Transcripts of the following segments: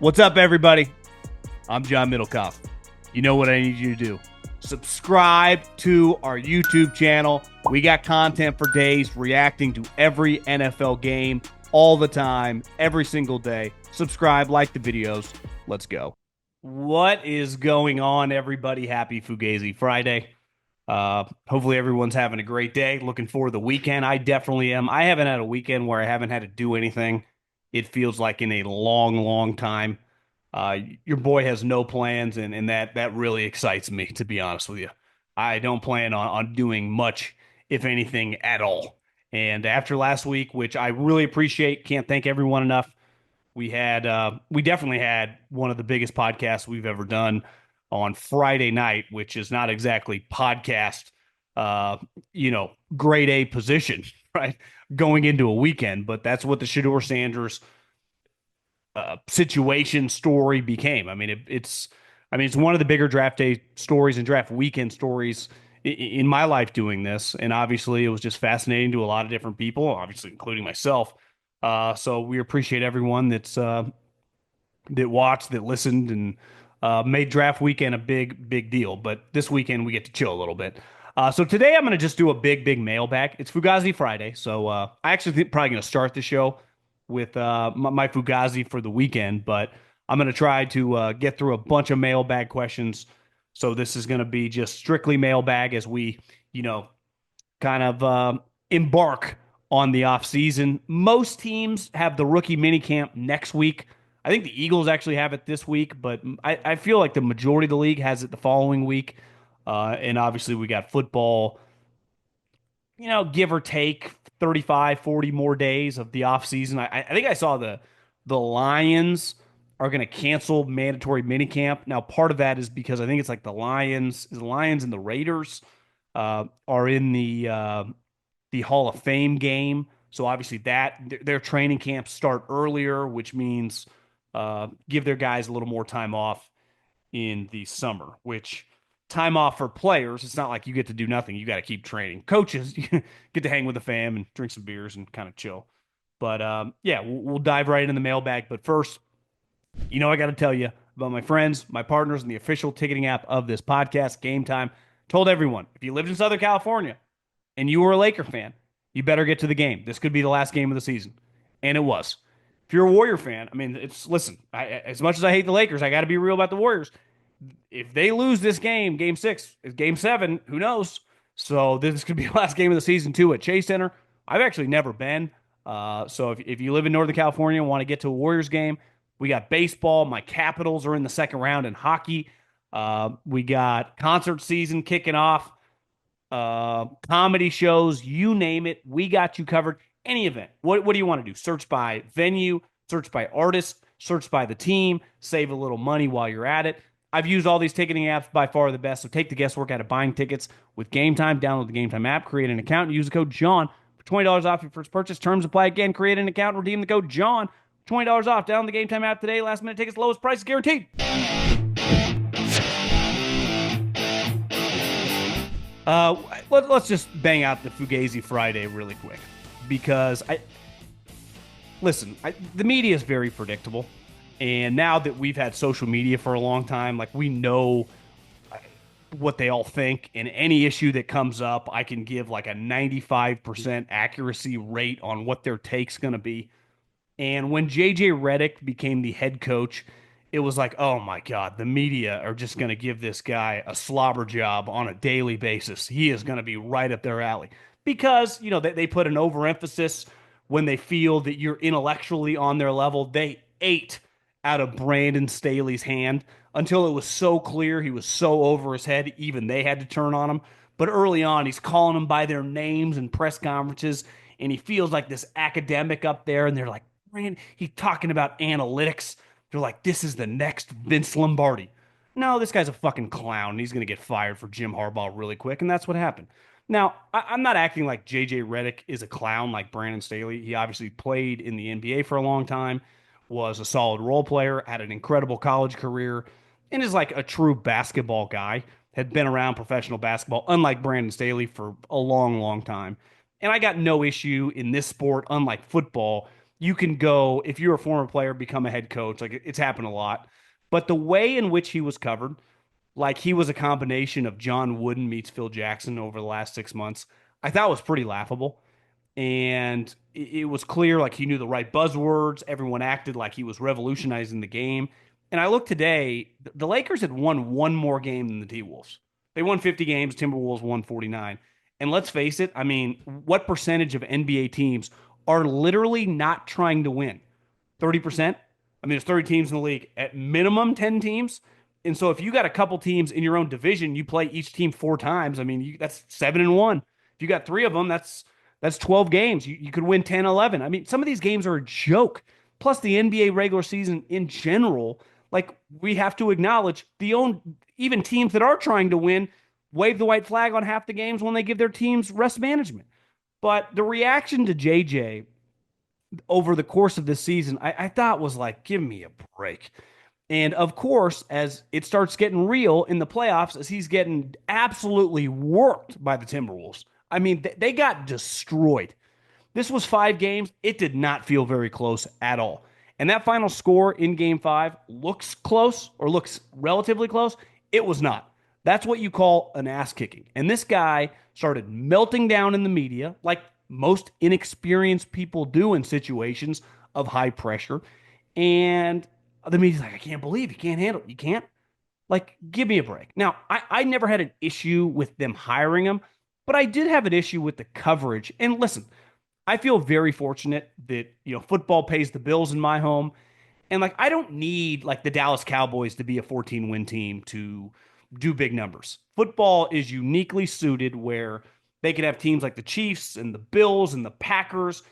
What's up, everybody? I'm John Middlekauff. You know what I need you to do. Subscribe to our YouTube channel. We got content for days reacting to every NFL game all the time, every single day. Subscribe, like the videos. Let's go. What is going on, everybody? Happy Fugazi Friday. Hopefully everyone's having a great day. Looking forward to the weekend. I definitely am. I haven't had a weekend where I haven't had to do anything. It feels like in a long, long time. Your boy has no plans, and that really excites me, to be honest with you. I don't plan on doing much, if anything, at all. And after last week, which I really appreciate, can't thank everyone enough. We definitely had one of the biggest podcasts we've ever done on Friday night, which is not exactly podcast, grade A position, right? Going into a weekend, but that's what the Shedeur Sanders situation story became. It's one of the bigger draft day stories and draft weekend stories in my life doing this. And obviously, it was just fascinating to a lot of different people, obviously including myself. So we appreciate everyone that watched, that listened, and made draft weekend a big, big deal. But this weekend we get to chill a little bit. So today I'm going to just do a big, big mailbag. It's Fugazi Friday, so I actually think probably going to start the show with my Fugazi for the weekend. But I'm going to try to get through a bunch of mailbag questions. So this is going to be just strictly mailbag as we, kind of embark on the offseason. Most teams have the rookie minicamp next week. I think the Eagles actually have it this week, but I feel like the majority of the league has it the following week. And obviously, we got football, give or take 35, 40 more days of the offseason. I think I saw the Lions are going to cancel mandatory minicamp. Now, part of that is because I think it's like the Lions and the Raiders are in the Hall of Fame game. So obviously their training camps start earlier, which means give their guys a little more time off in the summer, which time off for players, it's not like you get to do nothing. You got to keep training. Coaches, you get to hang with the fam and drink some beers and kind of chill. But yeah, we'll dive right into the mailbag. But first, I got to tell you about my friends, my partners, and the official ticketing app of this podcast, Game Time. Told everyone, if you lived in Southern California and you were a Laker fan, you better get to the game. This could be the last game of the season. And it was. If you're a Warrior fan, listen, as much as I hate the Lakers, I got to be real about the Warriors. If they lose this game, game 6, game 7, who knows? So this could be the last game of the season, too, at Chase Center. I've actually never been. So if you live in Northern California and want to get to a Warriors game, we got baseball. My Capitals are in the second round in hockey. We got concert season kicking off. Comedy shows, you name it. We got you covered. Any event. What do you want to do? Search by venue, search by artist, search by the team, save a little money while you're at it. I've used all these ticketing apps, by far the best. So take the guesswork out of buying tickets with Game Time. Download the Game Time app, create an account, and use the code JOHN for $20 off your first purchase. Terms apply again. Create an account, redeem the code JOHN. $20 off. Download the Game Time app today. Last minute tickets, lowest price guaranteed. Let's just bang out the Fugazi Friday really quick, because the media is very predictable, and now that we've had social media for a long time, like, we know what they all think, and any issue that comes up, I can give like a 95% accuracy rate on what their take's going to be. And when JJ Redick became the head coach, it was like, oh my God, the media are just going to give this guy a slobber job on a daily basis. He is going to be right up their alley because, they put an overemphasis when they feel that you're intellectually on their level. They ate out of Brandon Staley's hand until it was so clear he was so over his head, even they had to turn on him. But early on, he's calling them by their names in press conferences, and he feels like this academic up there, and they're like, he's talking about analytics. They're like, this is the next Vince Lombardi. No, this guy's a fucking clown. And he's going to get fired for Jim Harbaugh really quick. And that's what happened. Now, I'm not acting like JJ Redick is a clown like Brandon Staley. He obviously played in the NBA for a long time, was a solid role player, had an incredible college career, and is like a true basketball guy. Had been around professional basketball, unlike Brandon Staley, for a long, long time. And I got no issue in this sport, unlike football, you can go, if you're a former player, become a head coach. Like it's happened a lot. But the way in which he was covered, like he was a combination of John Wooden meets Phil Jackson over the last 6 months, I thought was pretty laughable. And it was clear like he knew the right buzzwords. Everyone acted like he was revolutionizing the game. And I looked today, the Lakers had won one more game than the T-Wolves. They won 50 games, Timberwolves won 49. And let's face it, I mean, what percentage of NBA teams are literally not trying to win? 30%? I mean, there's 30 teams in the league, at minimum 10 teams. And so if you got a couple teams in your own division, you play each team 4 times. I mean, that's 7-1. If you got 3 of them, that's 12 games. You could win 10, 11. I mean, some of these games are a joke. Plus the NBA regular season in general, like we have to acknowledge even teams that are trying to win wave the white flag on half the games when they give their teams rest management. But the reaction to JJ over the course of this season, I thought was like, give me a break. And of course, as it starts getting real in the playoffs, as he's getting absolutely worked by the Timberwolves. I mean, they got destroyed. This was 5 games. It did not feel very close at all. And that final score in game 5 looks close or looks relatively close. It was not. That's what you call an ass kicking. And this guy started melting down in the media like most inexperienced people do in situations of high pressure. And the media's like, I can't believe you can't handle it. You can't? Like, give me a break. Now, I never had an issue with them hiring him, but I did have an issue with the coverage. And listen, I feel very fortunate that, football pays the bills in my home. And like, I don't need like the Dallas Cowboys to be a 14-win team to do big numbers. Football is uniquely suited where they could have teams like the Chiefs and the Bills and the Packers,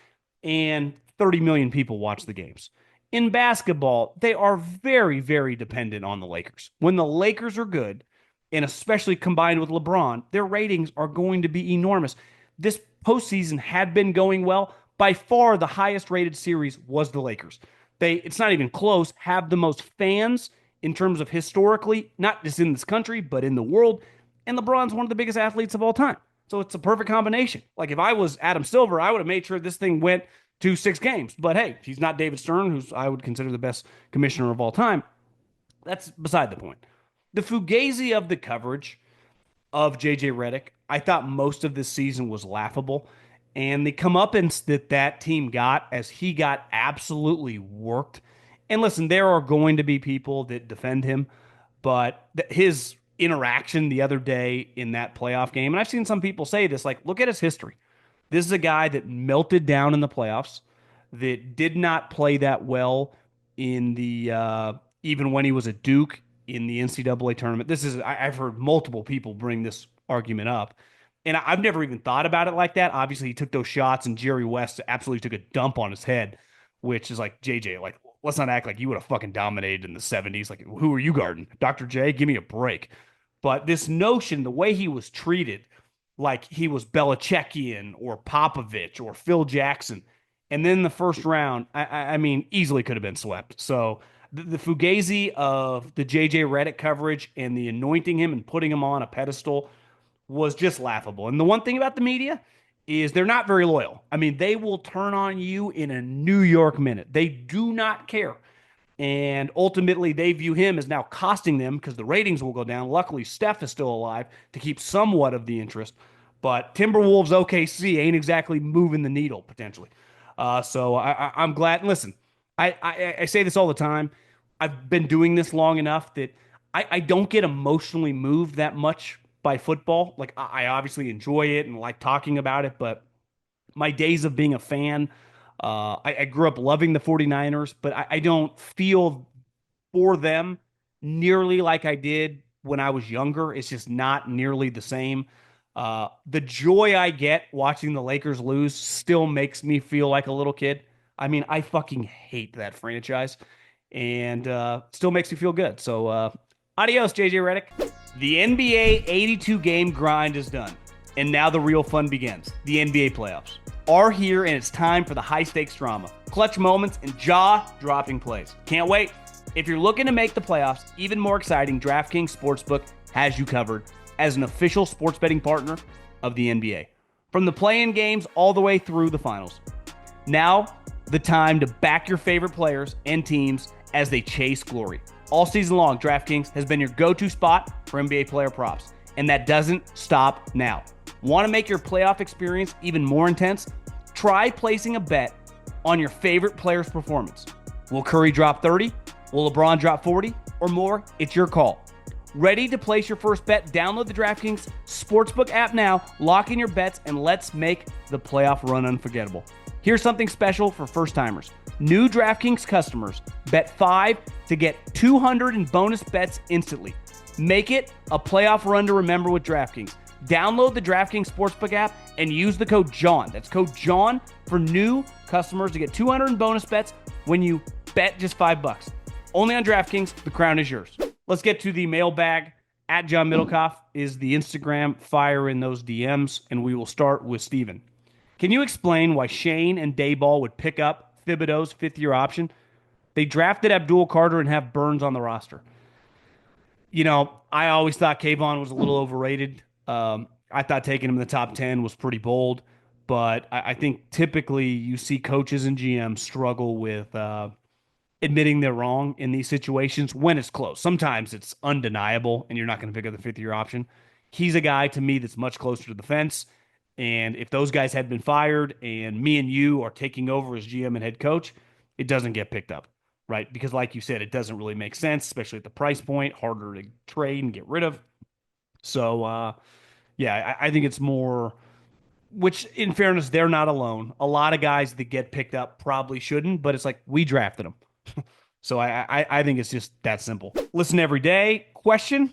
and 30 million people watch the games. In basketball, they are very, very dependent on the Lakers. When the Lakers are good, and especially combined with LeBron, their ratings are going to be enormous. This postseason had been going well. By far, the highest rated series was the Lakers. It's not even close, have the most fans in terms of historically, not just in this country, but in the world. And LeBron's one of the biggest athletes of all time. So it's a perfect combination. Like if I was Adam Silver, I would have made sure this thing went to 6 games. But hey, he's not David Stern, who's I would consider the best commissioner of all time. That's beside the point. The Fugazi of the coverage of JJ Redick, I thought most of this season was laughable. And the comeuppance that team got as he got absolutely worked. And listen, there are going to be people that defend him, but his interaction the other day in that playoff game, and I've seen some people say this, like, look at his history. This is a guy that melted down in the playoffs, that did not play that well in the even when he was at Duke in the NCAA tournament. I've heard multiple people bring this argument up, and I've never even thought about it like that. Obviously, he took those shots, and Jerry West absolutely took a dump on his head, which is like, JJ, like, let's not act like you would have fucking dominated in the 70s. Like, who are you guarding? Dr. J, give me a break. But this notion, the way he was treated, like he was Belichickian or Popovich or Phil Jackson, and then the first round, I mean, easily could have been swept. So the Fugazi of the JJ Redick coverage and the anointing him and putting him on a pedestal was just laughable. And the one thing about the media is they're not very loyal. I mean, they will turn on you in a New York minute. They do not care. And ultimately, they view him as now costing them because the ratings will go down. Luckily, Steph is still alive to keep somewhat of the interest. But Timberwolves OKC ain't exactly moving the needle, potentially. So I'm glad. Listen, I say this all the time. I've been doing this long enough that I don't get emotionally moved that much by football. Like, I obviously enjoy it and like talking about it, but my days of being a fan, I grew up loving the 49ers, but I don't feel for them nearly like I did when I was younger. It's just not nearly the same. The joy I get watching the Lakers lose still makes me feel like a little kid. I mean, I fucking hate that franchise, and still makes me feel good. So adios, JJ Redick. The NBA 82 game grind is done, and now the real fun begins. The NBA playoffs are here, and it's time for the high-stakes drama, clutch moments, and jaw-dropping plays. Can't wait. If you're looking to make the playoffs even more exciting, DraftKings Sportsbook has you covered as an official sports betting partner of the NBA. From the play-in games all the way through the finals. Now, the time to back your favorite players and teams as they chase glory. All season long, DraftKings has been your go-to spot for NBA player props, and that doesn't stop now. Want to make your playoff experience even more intense? Try placing a bet on your favorite player's performance. Will Curry drop 30? Will LeBron drop 40? Or more? It's your call. Ready to place your first bet? Download the DraftKings Sportsbook app now, lock in your bets, and let's make the playoff run unforgettable. Here's something special for first-timers. New DraftKings customers bet $5 to get $200 in bonus bets instantly. Make it a playoff run to remember with DraftKings. Download the DraftKings Sportsbook app and use the code JOHN. That's code JOHN for new customers to get $200 in bonus bets when you bet just $5. Only on DraftKings. The crown is yours. Let's get to the mailbag. At John Middlekauff is the Instagram. Fire in those DMs, and we will start with Steven. Can you explain why Shane and Daboll would pick up Thibodeaux's fifth-year option? They drafted Abdul Carter and have Burns on the roster. You know, I always thought Kayvon was a little overrated. I thought taking him in the top 10 was pretty bold, but I think typically you see coaches and GMs struggle with admitting they're wrong in these situations when it's close. Sometimes it's undeniable, and you're not going to pick up the fifth-year option. He's a guy, to me, that's much closer to the fence. And if those guys had been fired and me and you are taking over as GM and head coach, it doesn't get picked up, right? Because like you said, it doesn't really make sense, especially at the price point, harder to trade and get rid of. So, yeah, I think it's more, which in fairness, they're not alone. A lot of guys that get picked up probably shouldn't, but it's like we drafted them. So I think it's just that simple. Listen every day. Question,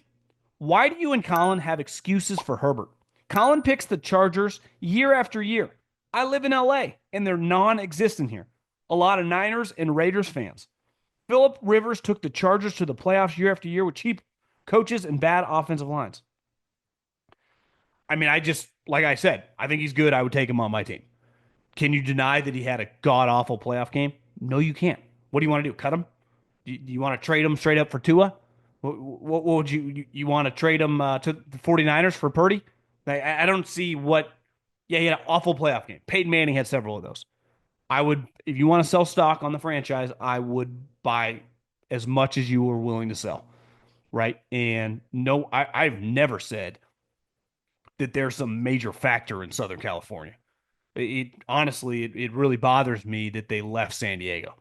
why do you and Colin have excuses for Herbert? Colin picks the Chargers year after year. I live in LA, and they're non-existent here. A lot of Niners and Raiders fans. Phillip Rivers took the Chargers to the playoffs year after year with cheap coaches and bad offensive lines. I mean, like I said, I think he's good. I would take him on my team. Can you deny that he had a god-awful playoff game? No, you can't. What do you want to do? Cut him? Do you want to trade him straight up for Tua? What would you want to trade him to the 49ers for Purdy? I don't see what. Yeah, he had an awful playoff game. Peyton Manning had several of those. I would, if you want to sell stock on the franchise, I would buy as much as you were willing to sell, right? And no, I've never said that there's some major factor in Southern California. Honestly, it really bothers me that they left San Diego.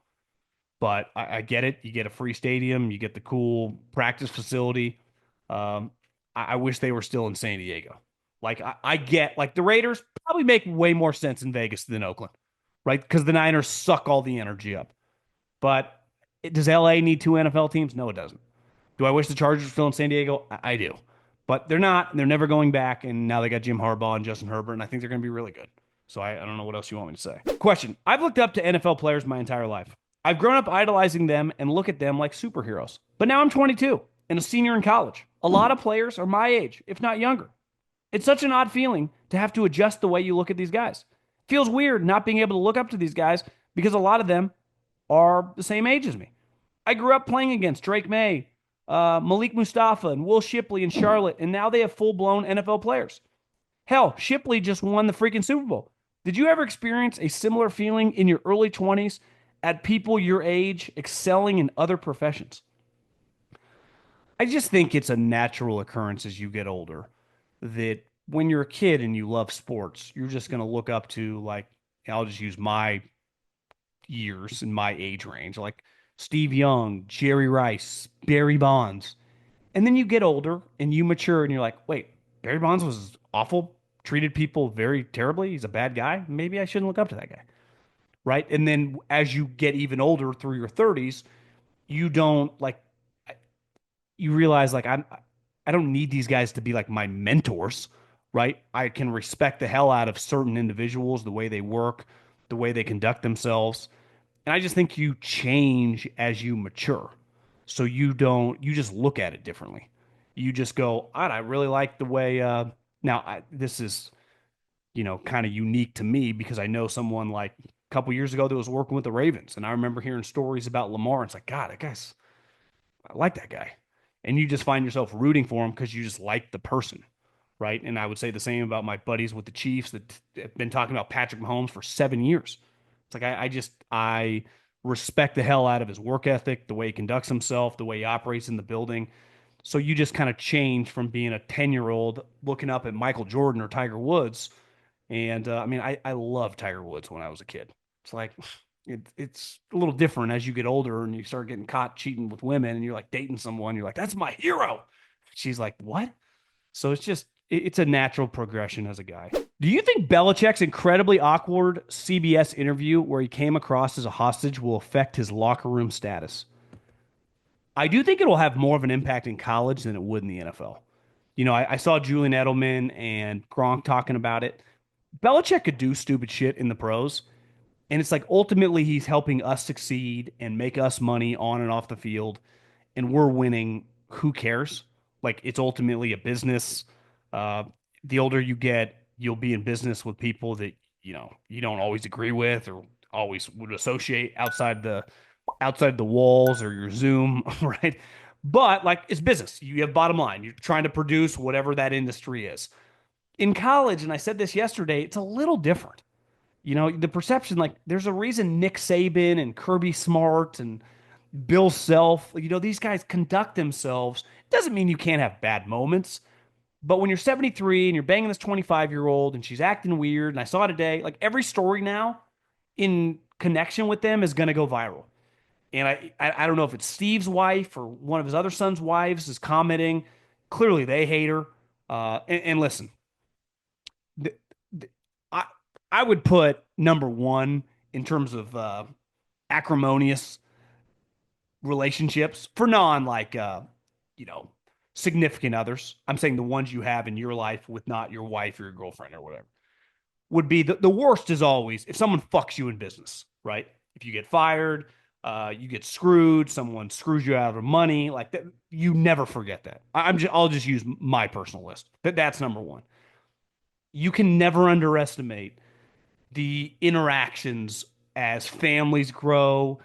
But I get it. You get a free stadium. You get the cool practice facility. I wish they were still in San Diego. Like, I get, like, the Raiders probably make way more sense in Vegas than Oakland, right? Because the Niners suck all the energy up. But does LA need two NFL teams? No, it doesn't. Do I wish the Chargers were still in San Diego? I do. But they're not, and they're never going back, and now they got Jim Harbaugh and Justin Herbert, and I think they're going to be really good. So I don't know what else you want me to say. Question. I've looked up to NFL players my entire life. I've grown up idolizing them and look at them like superheroes. But now I'm 22 and a senior in college. A lot of players are my age, if not younger. It's such an odd feeling to have to adjust the way you look at these guys. It feels weird not being able to look up to these guys because a lot of them are the same age as me. I grew up playing against Drake May, Malik Mustafa, and Will Shipley in Charlotte, and now they have full-blown NFL players. Hell, Shipley just won the freaking Super Bowl. Did you ever experience a similar feeling in your early 20s at people your age excelling in other professions? I just think it's a natural occurrence as you get older that when you're a kid and you love sports, you're just going to look up to, like, I'll just use my years and my age range, like Steve Young, Jerry Rice, Barry Bonds. And then you get older and you mature and you're like, wait, Barry Bonds was awful, treated people very terribly. He's a bad guy. Maybe I shouldn't look up to that guy. Right. And then as you get even older through your 30s, you don't you realize I don't need these guys to be like my mentors. Right. I can respect the hell out of certain individuals, the way they work, the way they conduct themselves. And I just think you change as you mature. So you just look at it differently. You just go, I really like the way, this is, kind of unique to me because I know someone like a couple years ago that was working with the Ravens. And I remember hearing stories about Lamar. And it's like, God, I like that guy. And you just find yourself rooting for him because you just like the person. Right. And I would say the same about my buddies with the Chiefs that have been talking about Patrick Mahomes for 7 years. It's like I respect the hell out of his work ethic, the way he conducts himself, the way he operates in the building. So you just kind of change from being a 10-year-old looking up at Michael Jordan or Tiger Woods. And I mean, I loved Tiger Woods when I was a kid. It's like it's a little different as you get older and you start getting caught cheating with women and you're like dating someone. You're like, that's my hero. She's like, what? So it's just it's a natural progression as a guy. Do you think Belichick's incredibly awkward CBS interview where he came across as a hostage will affect his locker room status? I do think it'll have more of an impact in college than it would in the NFL. I saw Julian Edelman and Gronk talking about it. Belichick could do stupid shit in the pros, and it's like ultimately he's helping us succeed and make us money on and off the field, and we're winning. Who cares? Like it's ultimately a business. Uh, the older you get, you'll be in business with people that you don't always agree with or always would associate outside the walls or your Zoom, right? But like it's business. You have bottom line. You're trying to produce whatever that industry is. In college, and I said this yesterday, it's a little different. The perception, like there's a reason Nick Saban and Kirby Smart and Bill Self, these guys conduct themselves. Doesn't mean you can't have bad moments. But when you're 73 and you're banging this 25-year-old and she's acting weird, and I saw today, like every story now in connection with them is going to go viral. And I don't know if it's Steve's wife or one of his other son's wives is commenting. Clearly, they hate her. And listen, th- I I would put number one in terms of acrimonious relationships for non like you know significant others. I'm saying the ones you have in your life with not your wife or your girlfriend or whatever would be the worst is always if someone fucks you in business, right? If you get fired, you get screwed, someone screws you out of money, like that, you never forget that. I'll just use my personal list. That's number one. You can never underestimate the interactions as families grow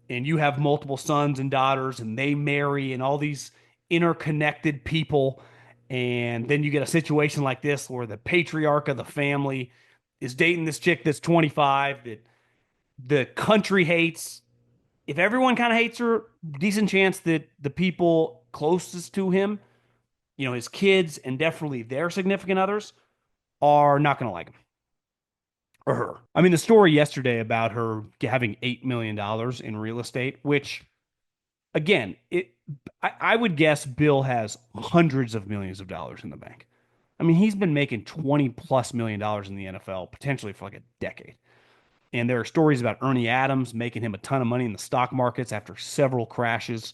and you have multiple sons and daughters and they marry and all these interconnected people. And then you get a situation like this where the patriarch of the family is dating this chick that's 25 that the country hates. If everyone kind of hates her, decent chance that the people closest to him, his kids and definitely their significant others, are not going to like him or her. I mean, the story yesterday about her having $8 million in real estate, which again, I would guess Bill has hundreds of millions of dollars in the bank. I mean, he's been making 20 plus $1 million in the NFL potentially for like a decade. And there are stories about Ernie Adams making him a ton of money in the stock markets after several crashes.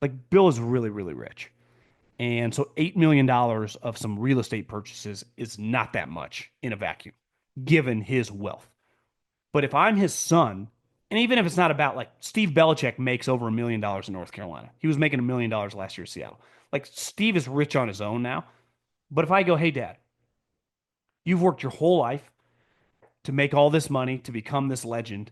Like Bill is really, really rich. And so $8 million of some real estate purchases is not that much in a vacuum, given his wealth. But if I'm his son, and even if it's not about like Steve Belichick makes over $1 million in North Carolina, he was making $1 million last year in Seattle. Like Steve is rich on his own now. But if I go, hey, dad, you've worked your whole life to make all this money, to become this legend,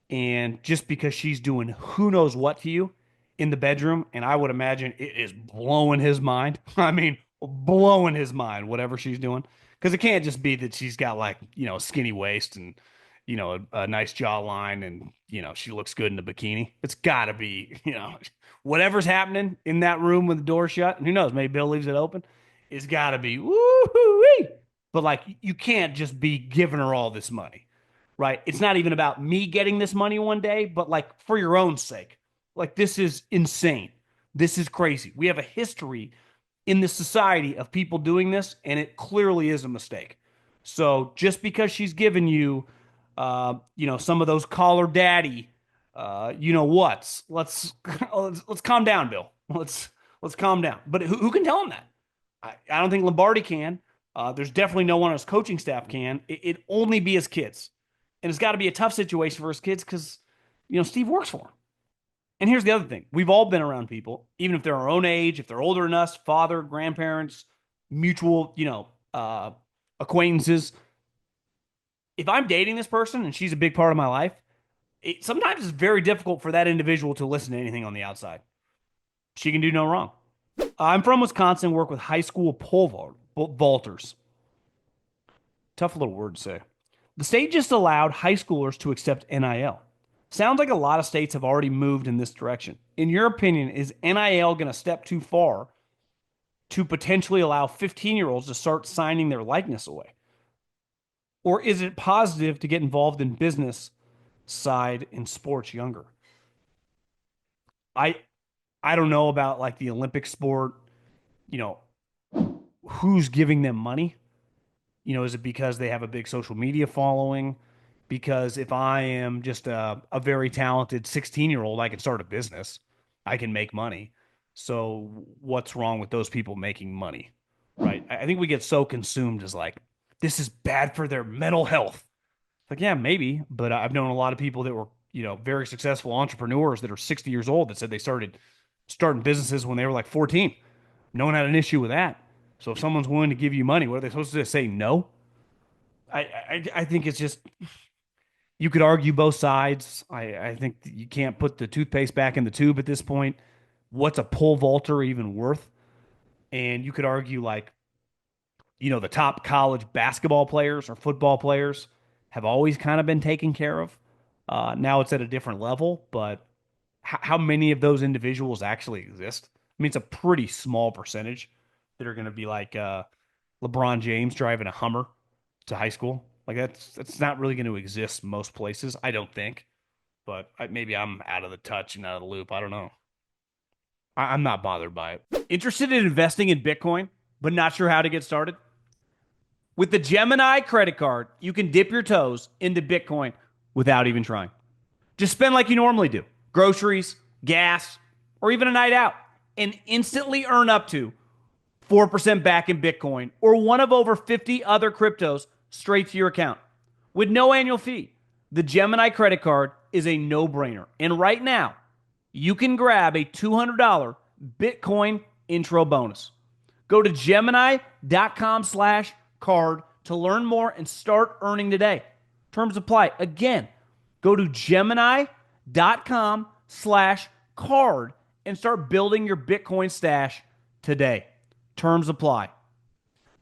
and just because she's doing who knows what to you in the bedroom, and I would imagine it is blowing his mind. I mean, blowing his mind, whatever she's doing. Because it can't just be that she's got like, a skinny waist and, a nice jawline and, she looks good in a bikini. It's got to be, whatever's happening in that room with the door shut. And who knows, maybe Bill leaves it open. It's got to be woo-hoo-wee. But like, you can't just be giving her all this money, right? It's not even about me getting this money one day, but like for your own sake. Like, this is insane. This is crazy. We have a history in this society of people doing this, and it clearly is a mistake. So just because she's given you, some of those call her daddy, what's, let's calm down, Bill. Let's calm down. But who can tell him that? I don't think Lombardi can. There's definitely no one on his coaching staff can. It only be his kids. And it's got to be a tough situation for his kids because, Steve works for him. And here's the other thing. We've all been around people, even if they're our own age, if they're older than us, father, grandparents, mutual, acquaintances. If I'm dating this person and she's a big part of my life, sometimes it's very difficult for that individual to listen to anything on the outside. She can do no wrong. I'm from Wisconsin, work with high school pole vaulters. Tough little word to say. The state just allowed high schoolers to accept NIL. Sounds like a lot of states have already moved in this direction. In your opinion, is NIL going to step too far to potentially allow 15-year-olds to start signing their likeness away? Or is it positive to get involved in business side in sports younger? I I don't know about like the Olympic sport, you know, who's giving them money? Is it because they have a big social media following? Because if I am just a very talented 16-year-old, I can start a business. I can make money. So what's wrong with those people making money? Right. I think we get so consumed as like, this is bad for their mental health. Like, yeah, maybe. But I've known a lot of people that were, very successful entrepreneurs that are 60 years old that said they started starting businesses when they were like 14. No one had an issue with that. So if someone's willing to give you money, what are they supposed to say? No. I think it's just you could argue both sides. I think you can't put the toothpaste back in the tube at this point. What's a pole vaulter even worth? And you could argue like, the top college basketball players or football players have always kind of been taken care of. Now it's at a different level, but how many of those individuals actually exist? I mean, it's a pretty small percentage that are going to be like LeBron James driving a Hummer to high school. Like that's not really going to exist most places, I don't think. But maybe I'm out of the touch and out of the loop. I don't know. I'm not bothered by it. Interested in investing in Bitcoin, but not sure how to get started? With the Gemini credit card, you can dip your toes into Bitcoin without even trying. Just spend like you normally do groceries, gas, or even a night out, and instantly earn up to 4% back in Bitcoin or one of over 50 other cryptos straight to your account with no annual fee. The Gemini credit card is a no brainer. And right now, you can grab a $200 Bitcoin intro bonus. Go to Gemini.com/card to learn more and start earning today. Terms apply. Again, go to Gemini.com/card and start building your Bitcoin stash today. Terms apply.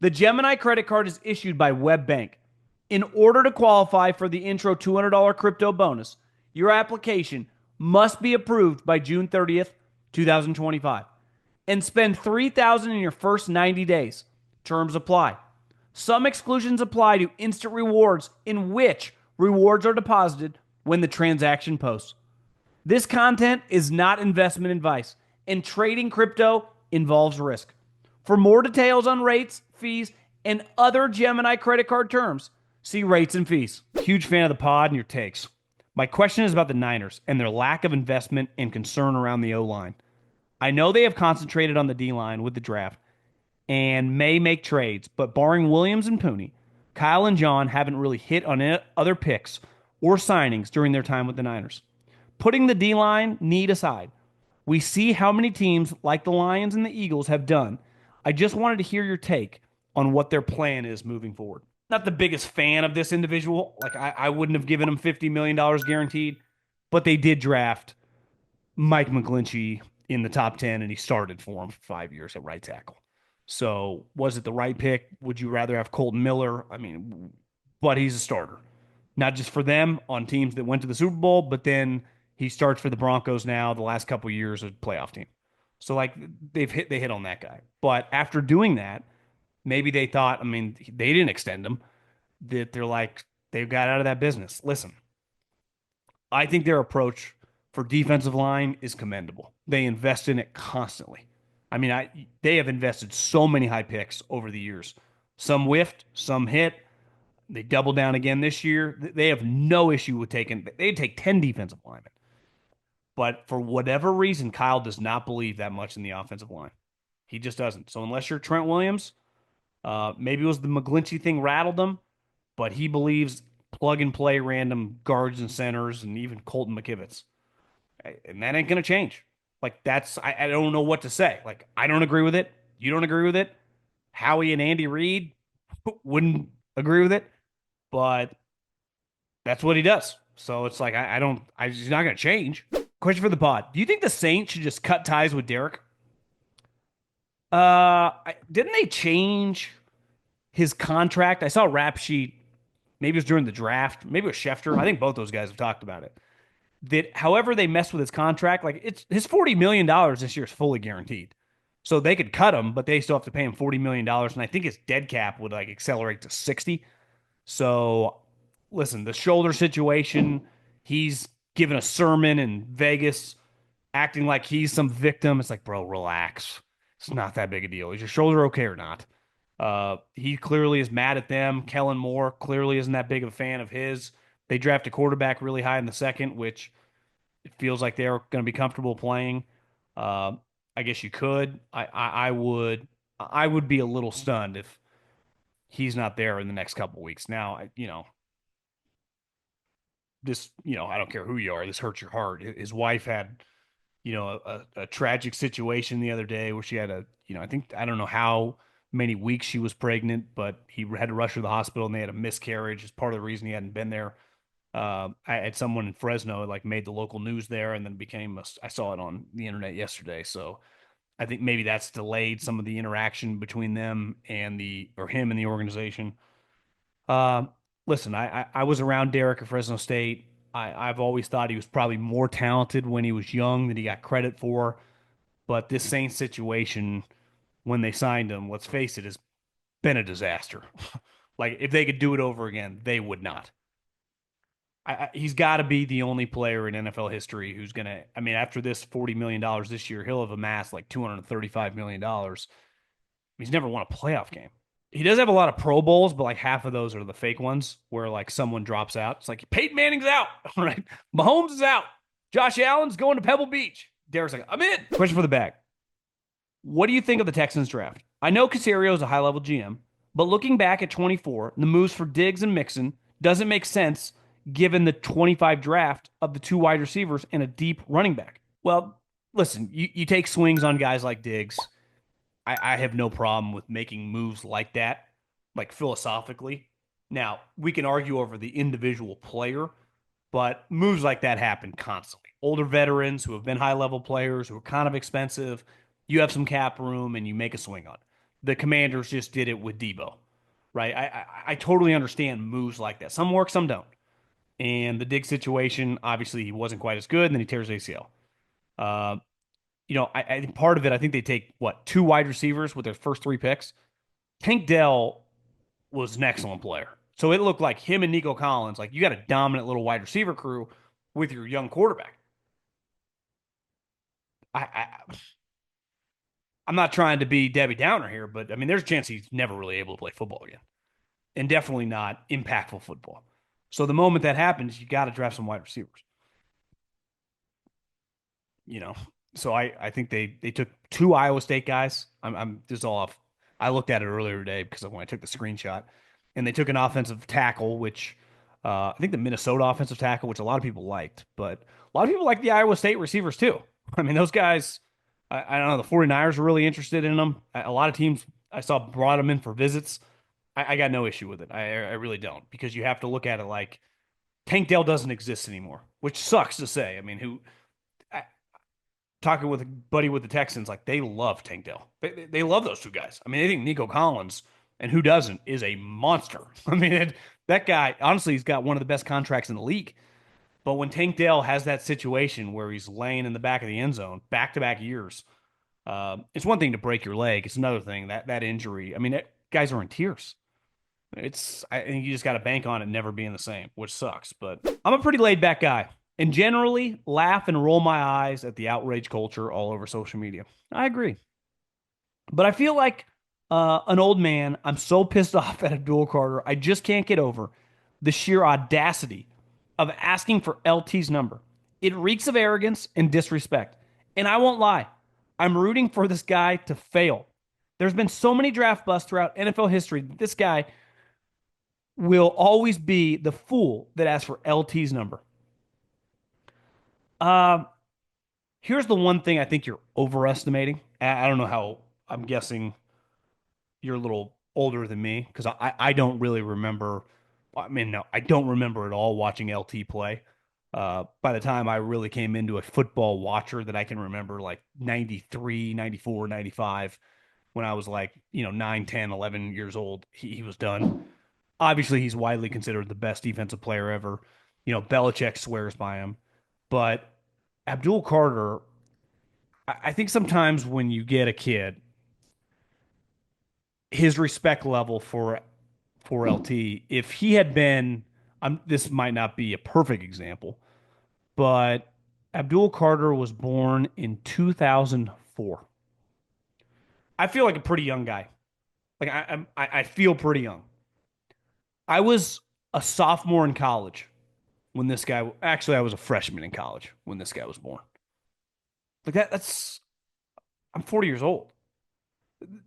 The Gemini credit card is issued by WebBank. In order to qualify for the intro $200 crypto bonus, your application must be approved by June 30th, 2025, and spend $3,000 in your first 90 days. Terms apply. Some exclusions apply to instant rewards, in which rewards are deposited when the transaction posts. This content is not investment advice, and trading crypto involves risk. For more details on rates, fees, and other Gemini credit card terms, see rates and fees. Huge fan of the pod and your takes. My question is about the Niners and their lack of investment and concern around the O-line. I know they have concentrated on the D-line with the draft and may make trades, but barring Williams and Pooney, Kyle and John haven't really hit on other picks or signings during their time with the Niners. Putting the D-line need aside, we see how many teams like the Lions and the Eagles have done. I just wanted to hear your take on what their plan is moving forward. Not the biggest fan of this individual. Like, I wouldn't have given him $50 million guaranteed, but they did draft Mike McGlinchey in the top 10, and he started for him for 5 years at right tackle. So was it the right pick? Would you rather have Colton Miller? I mean, but he's a starter, not just for them on teams that went to the Super Bowl, but then he starts for the Broncos now, the last couple of years, a playoff team. So like they hit on that guy. But after doing that, maybe they thought, I mean, they didn't extend him, that they're like, they've got out of that business. Listen, I think their approach for defensive line is commendable. They invest in it constantly. I mean, they have invested so many high picks over the years. Some whiffed, some hit. They double down again this year. They have no issue with taking, they'd take 10 defensive linemen. But for whatever reason, Kyle does not believe that much in the offensive line. He just doesn't. So unless you're Trent Williams, maybe it was the McGlinchey thing rattled him, but he believes plug and play random guards and centers and even Colton McKivitz. And that ain't going to change. Like, I don't know what to say. Like, I don't agree with it. You don't agree with it. Howie and Andy Reid wouldn't agree with it, but that's what he does. So it's like, he's not going to change. Question for the pod. Do you think the Saints should just cut ties with Derek? Didn't they change his contract? I saw a rap sheet maybe it was during the draft, maybe it was Schefter. I think both those guys have talked about it. That however they mess with his contract, like it's his $40 million this year is fully guaranteed. So they could cut him, but they still have to pay him $40 million. And I think his dead cap would like accelerate to 60. So listen, the shoulder situation, he's given a sermon in Vegas acting like he's some victim. It's like, bro, relax. It's not that big a deal. Is your shoulder okay or not? He clearly is mad at them. Kellen Moore clearly isn't that big of a fan of his. They draft a quarterback really high in the second, which it feels like they're going to be comfortable playing. Uh, I guess you could. I would be a little stunned if he's not there in the next couple weeks. Now, this, I don't care who you are. This hurts your heart. His wife had, a tragic situation the other day where she had I don't know how many weeks she was pregnant, but he had to rush her to the hospital and they had a miscarriage. As part of the reason he hadn't been there. I had someone in Fresno like made the local news there and then I saw it on the internet yesterday. So I think maybe that's delayed some of the interaction between them or him and the organization. Uh, Listen, I was around Derek at Fresno State. I've always thought he was probably more talented when he was young than he got credit for. But this Saints situation, when they signed him, let's face it, has been a disaster. Like if they could do it over again, they would not. He's got to be the only player in NFL history who's going to, I mean, after this $40 million this year, he'll have amassed like $235 million. He's never won a playoff game. He does have a lot of Pro Bowls, but like half of those are the fake ones where like someone drops out. It's like Peyton Manning's out, right? Mahomes is out. Josh Allen's going to Pebble Beach. Derek's like, I'm in. Question for the bag. What do you think of the Texans draft? I know Casario is a high level GM, but looking back at 24, the moves for Diggs and Mixon doesn't make sense given the 25 draft of the two wide receivers and a deep running back. Well, listen, you take swings on guys like Diggs. I have no problem with making moves like that, like philosophically. Now, we can argue over the individual player, but moves like that happen constantly. Older veterans who have been high level players who are kind of expensive, you have some cap room and you make a swing on. The Commanders just did it with Debo, right? I totally understand moves like that. Some work, some don't. And the Diggs situation, obviously, he wasn't quite as good, and then he tears ACL. Uh, I think part of it, I think they take what two wide receivers with their first three picks. Tank Dell was an excellent player, so it looked like him and Nico Collins, like you got a dominant little wide receiver crew with your young quarterback. I I'm not trying to be Debbie Downer here, but I mean, there's a chance he's never really able to play football again, and definitely not impactful football. So the moment that happens, you got to draft some wide receivers. you know. So I think they took two Iowa State guys. I'm this is all off. I looked at it earlier today because when I took the screenshot, and they took an offensive tackle, which I think the Minnesota offensive tackle, which a lot of people liked, but a lot of people like the Iowa State receivers too. I mean, those guys. I don't know. The 49ers were really interested in them. A lot of teams I saw brought them in for visits. I got no issue with it. I really don't because you have to look at it like Tank Dell doesn't exist anymore, which sucks to say. I mean, talking with a buddy with the Texans, like they love Tank Dell. They love those two guys. I mean, they think Nico Collins, and who doesn't, is a monster. I mean, that guy, honestly, he's got one of the best contracts in the league. But when Tank Dell has that situation where he's laying in the back of the end zone back to back years, it's one thing to break your leg. It's another thing that injury. I mean, guys are in tears. I think you just got to bank on it never being the same, which sucks. But I'm a pretty laid back guy and generally laugh and roll my eyes at the outrage culture all over social media. I agree. But I feel like an old man. I'm so pissed off at Abdul Carter. I just can't get over the sheer audacity of asking for LT's number. It reeks of arrogance and disrespect. And I won't lie, I'm rooting for this guy to fail. There's been so many draft busts throughout NFL history that this guy will always be the fool that asks for LT's number. Uh, Here's the one thing I think you're overestimating. I don't know how, I'm guessing you're a little older than me because I don't really remember. I mean, no, I don't remember at all watching LT play. By the time I really came into a football watcher that I can remember, like 93, 94, 95, when I was like, 9, 10, 11 years old, he was done. Obviously, he's widely considered the best defensive player ever. Belichick swears by him. But Abdul Carter, I think sometimes when you get a kid, his respect level for LT, if he had been, this might not be a perfect example, but Abdul Carter was born in 2004. I feel like a pretty young guy. Like I feel pretty young. I was a sophomore in college when this guy. Actually, I was a freshman in college when this guy was born. Like that's I'm 40 years old.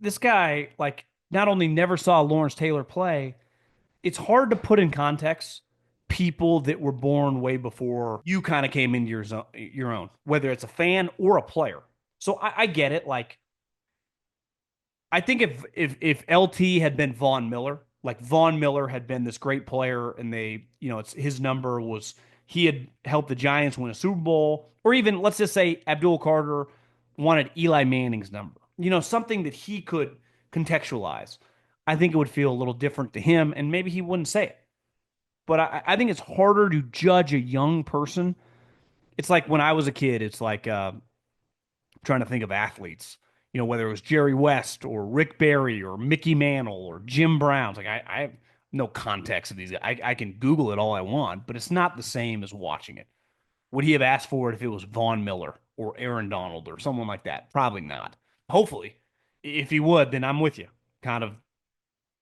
This guy, like, not only never saw Lawrence Taylor play, it's hard to put in context people that were born way before you kind of came into your own, whether it's a fan or a player. So I get it. Like, I think if LT had been Von Miller, like Von Miller had been this great player, and it's his number was he had helped the Giants win a Super Bowl, or even let's just say Abdul Carter wanted Eli Manning's number, something that he could contextualize. I think it would feel a little different to him, and maybe he wouldn't say it. But I think it's harder to judge a young person. It's like when I was a kid. It's like trying to think of athletes, whether it was Jerry West or Rick Barry or Mickey Mantle or Jim Brown. It's like I have no context of these. I can Google it all I want, but it's not the same as watching it. Would he have asked for it if it was Von Miller or Aaron Donald or someone like that? Probably not. Hopefully, if he would, then I'm with you. Kind of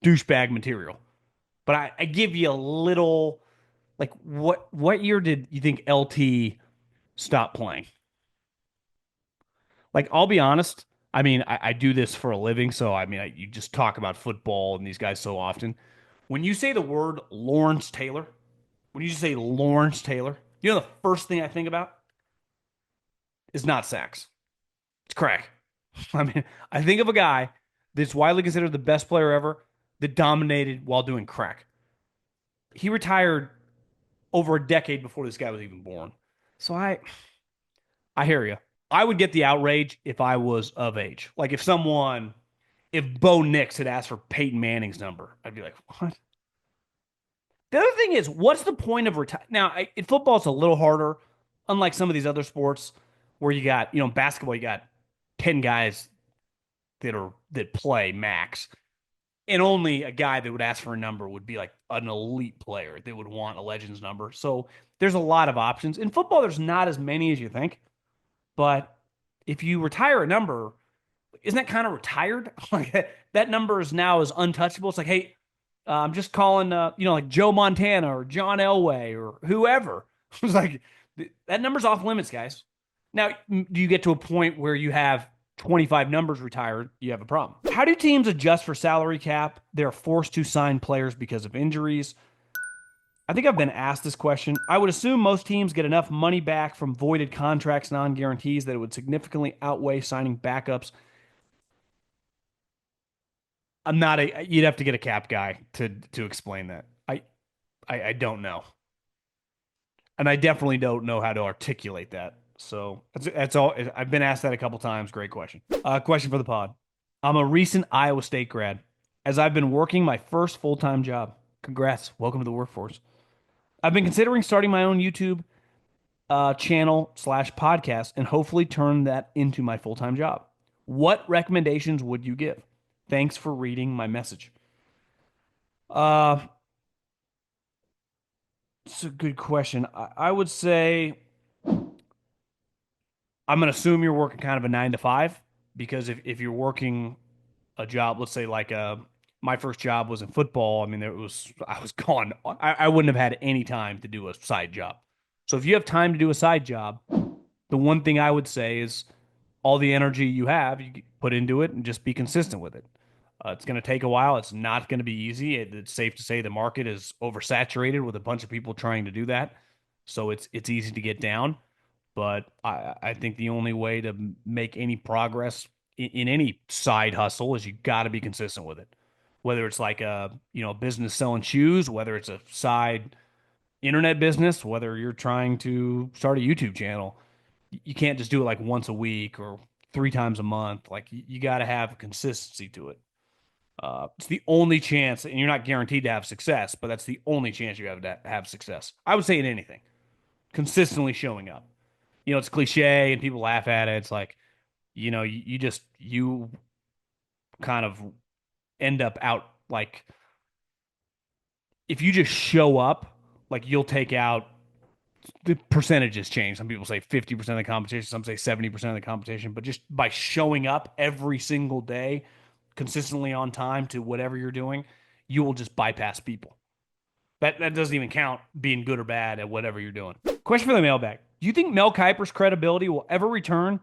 douchebag material. But I give you a little, like, what year did you think LT stop playing? Like, I'll be honest. I mean, I do this for a living, so I mean, you just talk about football and these guys so often. When you say the word Lawrence Taylor, when you just say Lawrence Taylor, the first thing I think about is not sacks. It's crack. I mean, I think of a guy that's widely considered the best player ever that dominated while doing crack. He retired over a decade before this guy was even born. So I hear you. I would get the outrage if I was of age. Like if Bo Nix had asked for Peyton Manning's number, I'd be like, what? The other thing is, what's the point of retire? Now, in football, it's a little harder, unlike some of these other sports where you got, basketball, you got 10 guys that play max, and only a guy that would ask for a number would be like an elite player that would want a Legends number. So there's a lot of options. In football, there's not as many as you think. But if you retire a number, isn't that kind of retired? Like that number is now as untouchable. It's like, hey, I'm just calling, like Joe Montana or John Elway or whoever. It's like that number's off limits, guys. Now, do you get to a point where you have 25 numbers retired? You have a problem. How do teams adjust for salary cap? They're forced to sign players because of injuries. I think I've been asked this question. I would assume most teams get enough money back from voided contracts, non-guarantees, that it would significantly outweigh signing backups. I'm not a. You'd have to get a cap guy to explain that. I don't know, and I definitely don't know how to articulate that. So that's all. I've been asked that a couple times. Great question. Question for the pod. I'm a recent Iowa State grad, as I've been working my first full-time job. Congrats. Welcome to the workforce. I've been considering starting my own YouTube channel slash podcast and hopefully turn that into my full time job. What recommendations would you give? Thanks for reading my message. Uh, it's a good question. I would say I'm going to assume you're working kind of a 9 to 5, because if you're working a job, let's say like my first job was in football. I mean, I was gone. I wouldn't have had any time to do a side job. So if you have time to do a side job, the one thing I would say is all the energy you have, you put into it and just be consistent with it. It's going to take a while. It's not going to be easy. It's safe to say the market is oversaturated with a bunch of people trying to do that. So it's easy to get down. But I think the only way to make any progress in any side hustle is you got to be consistent with it. Whether it's like a business selling shoes, whether it's a side internet business, whether you're trying to start a YouTube channel, you can't just do it like once a week or 3 times a month. Like you got to have consistency to it. It's the only chance, and you're not guaranteed to have success, but that's the only chance you have to have success. I would say in anything, consistently showing up. It's cliche and people laugh at it. It's like, you kind of end up out like if you just show up, like you'll take out the percentages change. Some people say 50% of the competition, some say 70% of the competition, but just by showing up every single day, consistently on time to whatever you're doing, you will just bypass people. That doesn't even count being good or bad at whatever you're doing. Question for the mailbag. Do you think Mel Kiper's credibility will ever return?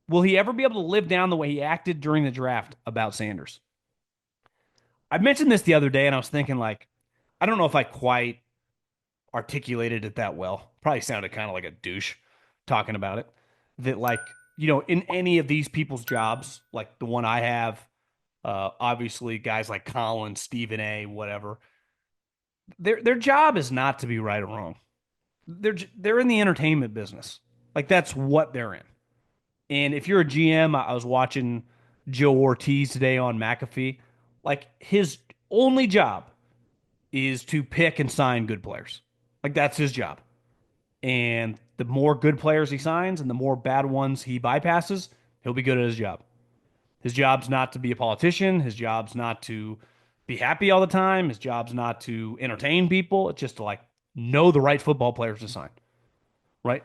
Will he ever be able to live down the way he acted during the draft about Sanders? I mentioned this the other day and I was thinking like, I don't know if I quite articulated it that well. Probably sounded kind of like a douche talking about it. That like, in any of these people's jobs, like the one I have, obviously guys like Colin, Stephen A, whatever, their job is not to be right or wrong. They're in the entertainment business. Like that's what they're in. And if you're a GM, I was watching Joe Ortiz today on McAfee. Like his only job is to pick and sign good players. Like that's his job. And the more good players he signs and the more bad ones he bypasses, he'll be good at his job. His job's not to be a politician. His job's not to be happy all the time. His job's not to entertain people. It's just to like know the right football players to sign, right?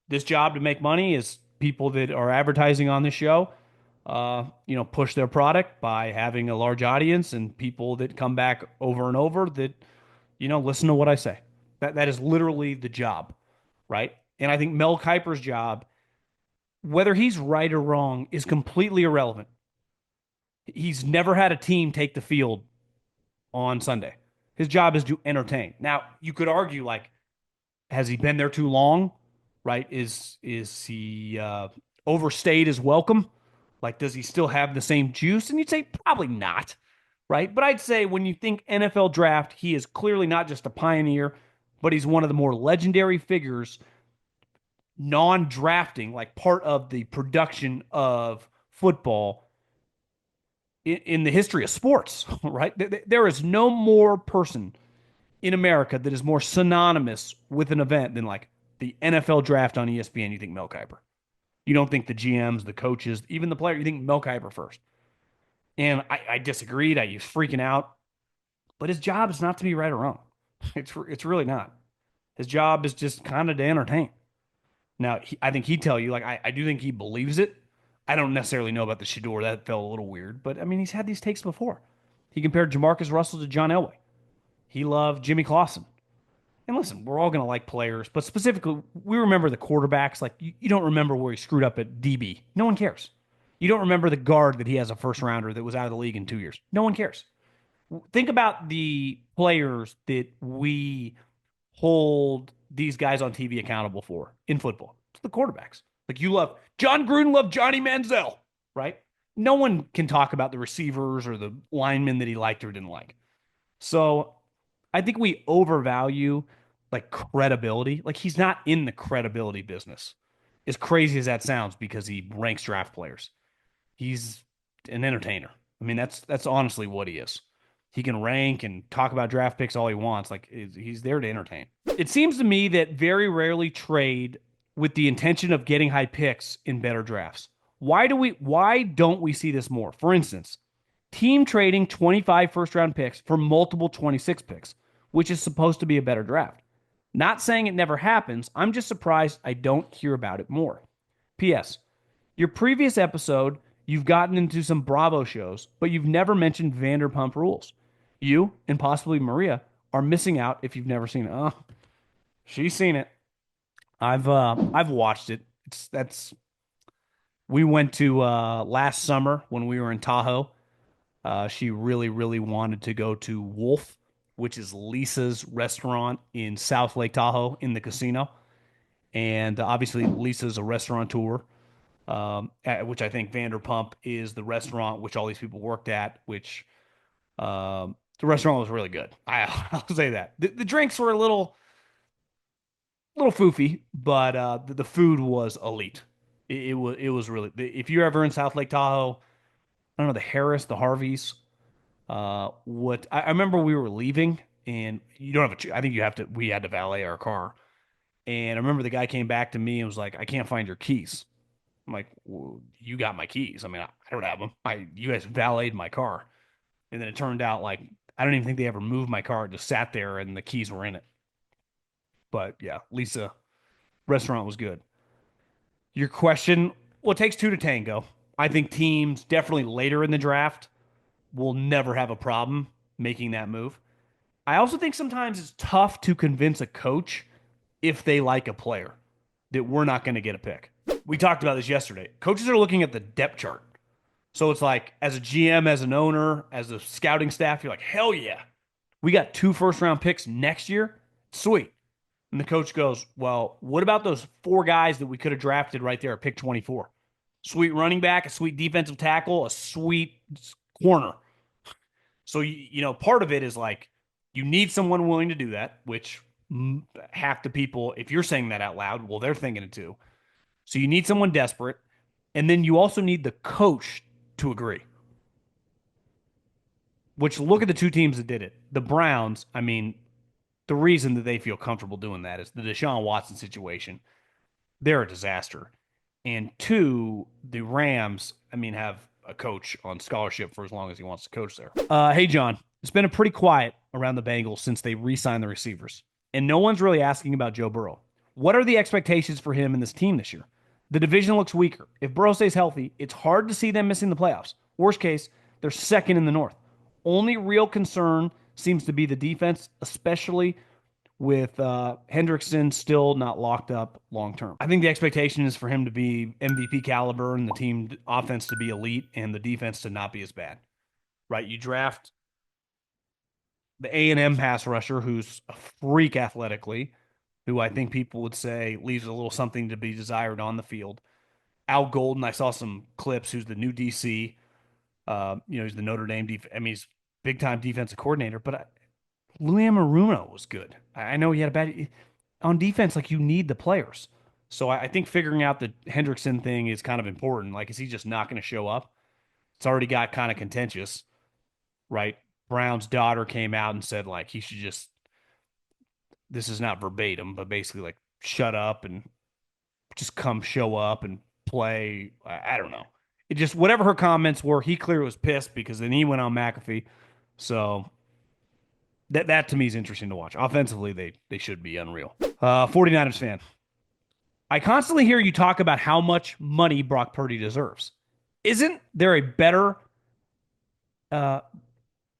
This job to make money is people that are advertising on this show, push their product by having a large audience and people that come back over and over that, listen to what I say. That is literally the job, right? And I think Mel Kiper's job, whether he's right or wrong, is completely irrelevant. He's never had a team take the field on Sunday. His job is to entertain. Now, you could argue like, has he been there too long? Right? Is he overstayed his welcome? Like, does he still have the same juice? And you'd say probably not, right? But I'd say when you think NFL draft, he is clearly not just a pioneer, but he's one of the more legendary figures, non-drafting, like part of the production of football in the history of sports, right? There is no more person in America that is more synonymous with an event than like the NFL draft on ESPN. You think Mel Kiper. You don't think the GMs, the coaches, even the player. You think Mel Kiper first. And I disagreed. I was freaking out. But his job is not to be right or wrong. It's really not. His job is just kind of to entertain. Now, I think he'd tell you, like, I do think he believes it. I don't necessarily know about the Shador. That felt a little weird. But, I mean, he's had these takes before. He compared Jamarcus Russell to John Elway. He loved Jimmy Clausen. And listen, we're all going to like players, but specifically, we remember the quarterbacks. Like, you don't remember where he screwed up at DB. No one cares. You don't remember the guard that he has a first rounder that was out of the league in 2 years. No one cares. Think about the players that we hold these guys on TV accountable for in football. It's the quarterbacks. Like you love John Gruden, loved Johnny Manziel, right? No one can talk about the receivers or the linemen that he liked or didn't like. So I think we overvalue like credibility. Like he's not in the credibility business. As crazy as that sounds, because he ranks draft players. He's an entertainer. I mean, that's honestly what he is. He can rank and talk about draft picks all he wants. Like he's there to entertain. It seems to me that very rarely trade with the intention of getting high picks in better drafts. Why don't we see this more? For instance, team trading 25 first round picks for multiple 26 picks, which is supposed to be a better draft. Not saying it never happens. I'm just surprised I don't hear about it more. P.S. Your previous episode, you've gotten into some Bravo shows, but you've never mentioned Vanderpump Rules. You, and possibly Maria, are missing out if you've never seen it. Oh, she's seen it. I've watched it. We went to last summer when we were in Tahoe. She really, really wanted to go to Wolf, which is Lisa's restaurant in South Lake Tahoe in the casino. And obviously, Lisa's a restaurateur, which I think Vanderpump is the restaurant which all these people worked at, which the restaurant was really good. I'll say that. The drinks were a little foofy, but the food was elite. It was really. If you're ever in South Lake Tahoe, I don't know, the Harris, the Harveys. What I remember we were leaving and you don't have I think you have to, we had to valet our car. And I remember the guy came back to me and was like, I can't find your keys. I'm like, well, you got my keys. I mean, I don't have them. You guys valeted my car. And then it turned out like, I don't even think they ever moved my car. It just sat there and the keys were in it. But yeah, Lisa restaurant was good. Your question, well, it takes two to tango. I think teams definitely later in the draft will never have a problem making that move. I also think sometimes it's tough to convince a coach if they like a player that we're not going to get a pick. We talked about this yesterday. Coaches are looking at the depth chart. So it's like, as a GM, as an owner, as a scouting staff, you're like, hell yeah, we got 2 first-round picks next year. Sweet. And the coach goes, well, what about those 4 guys that we could have drafted right there at pick 24? Sweet running back, a sweet defensive tackle, a sweet corner. So, part of it is like you need someone willing to do that, which half the people, if you're saying that out loud, well, they're thinking it too. So you need someone desperate. And then you also need the coach to agree. Which, look at the two teams that did it. The Browns, I mean, the reason that they feel comfortable doing that is the Deshaun Watson situation. They're a disaster. And two, the Rams, I mean, have a coach on scholarship for as long as he wants to coach there. Hey, John, it's been a pretty quiet around the Bengals since they re-signed the receivers. And no one's really asking about Joe Burrow. What are the expectations for him and this team this year? The division looks weaker. If Burrow stays healthy, it's hard to see them missing the playoffs. Worst case, they're second in the North. Only real concern seems to be the defense, especially with Hendrickson still not locked up long term. I think the expectation is for him to be MVP caliber and the team offense to be elite and the defense to not be as bad. Right? You draft the A&M pass rusher who's a freak athletically, who I think people would say leaves a little something to be desired on the field. Al Golden, I saw some clips, who's the new DC. He's the Notre Dame. He's big time defensive coordinator. But Louis Maruno was good. I know he had a bad on defense. Like, you need the players. So I think figuring out the Hendrickson thing is kind of important. Like, is he just not going to show up? It's already got kind of contentious, right? Brown's daughter came out and said like he should just. This is not verbatim, but basically like shut up and just come show up and play. I don't know. It just, whatever her comments were, he clearly was pissed because then he went on McAfee. So that to me is interesting to watch. Offensively, they should be unreal. 49ers fan. I constantly hear you talk about how much money Brock Purdy deserves. Isn't there a better uh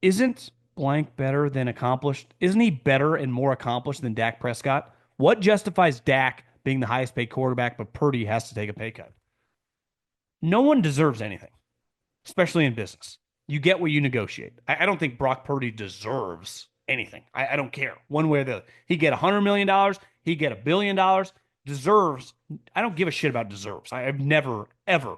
isn't blank better than accomplished? Isn't he better and more accomplished than Dak Prescott? What justifies Dak being the highest paid quarterback, but Purdy has to take a pay cut? No one deserves anything, especially in business. You get what you negotiate. I don't think Brock Purdy deserves anything. I don't care one way or the other. He get $100 million. He get $1 billion. Deserves. I don't give a shit about deserves. I've never ever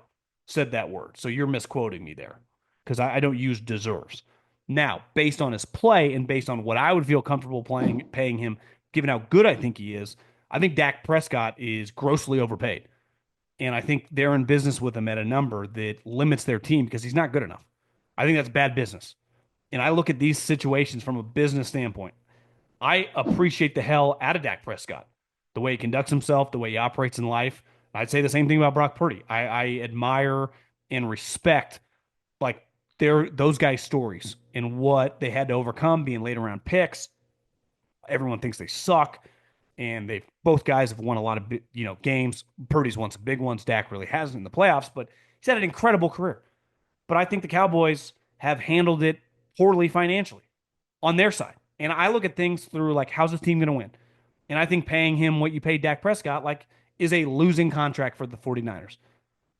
said that word. So you're misquoting me there because I don't use deserves. Now, based on his play and based on what I would feel comfortable paying him, given how good I think he is, I think Dak Prescott is grossly overpaid. And I think they're in business with him at a number that limits their team because he's not good enough. I think that's bad business. And I look at these situations from a business standpoint. I appreciate the hell out of Dak Prescott, the way he conducts himself, the way he operates in life. I'd say the same thing about Brock Purdy. I admire and respect like those guys' stories and what they had to overcome being late round picks. Everyone thinks they suck, and they both guys have won a lot of games. Purdy's won some big ones. Dak really hasn't in the playoffs, but he's had an incredible career. But I think the Cowboys have handled it poorly financially on their side. And I look at things through like, how's this team going to win? And I think paying him what you paid Dak Prescott like is a losing contract for the 49ers.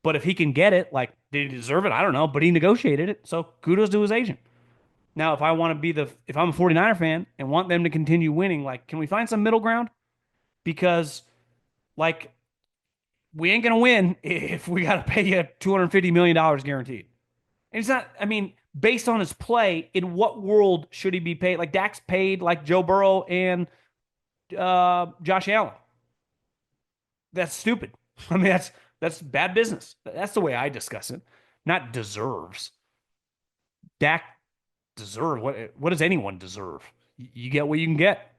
But if he can get it, like, did he deserve it? I don't know, but he negotiated it. So kudos to his agent. Now, if I want to be if I'm a 49er fan and want them to continue winning, like, can we find some middle ground? Because, like, we ain't going to win if we got to pay you $250 million guaranteed. And it's not, I mean, based on his play, in what world should he be paid? Like, Dak's paid like Joe Burrow and Josh Allen. That's stupid. I mean, that's bad business. That's the way I discuss it. Not deserves. Dak Deserve? What does anyone deserve? You get what you can get.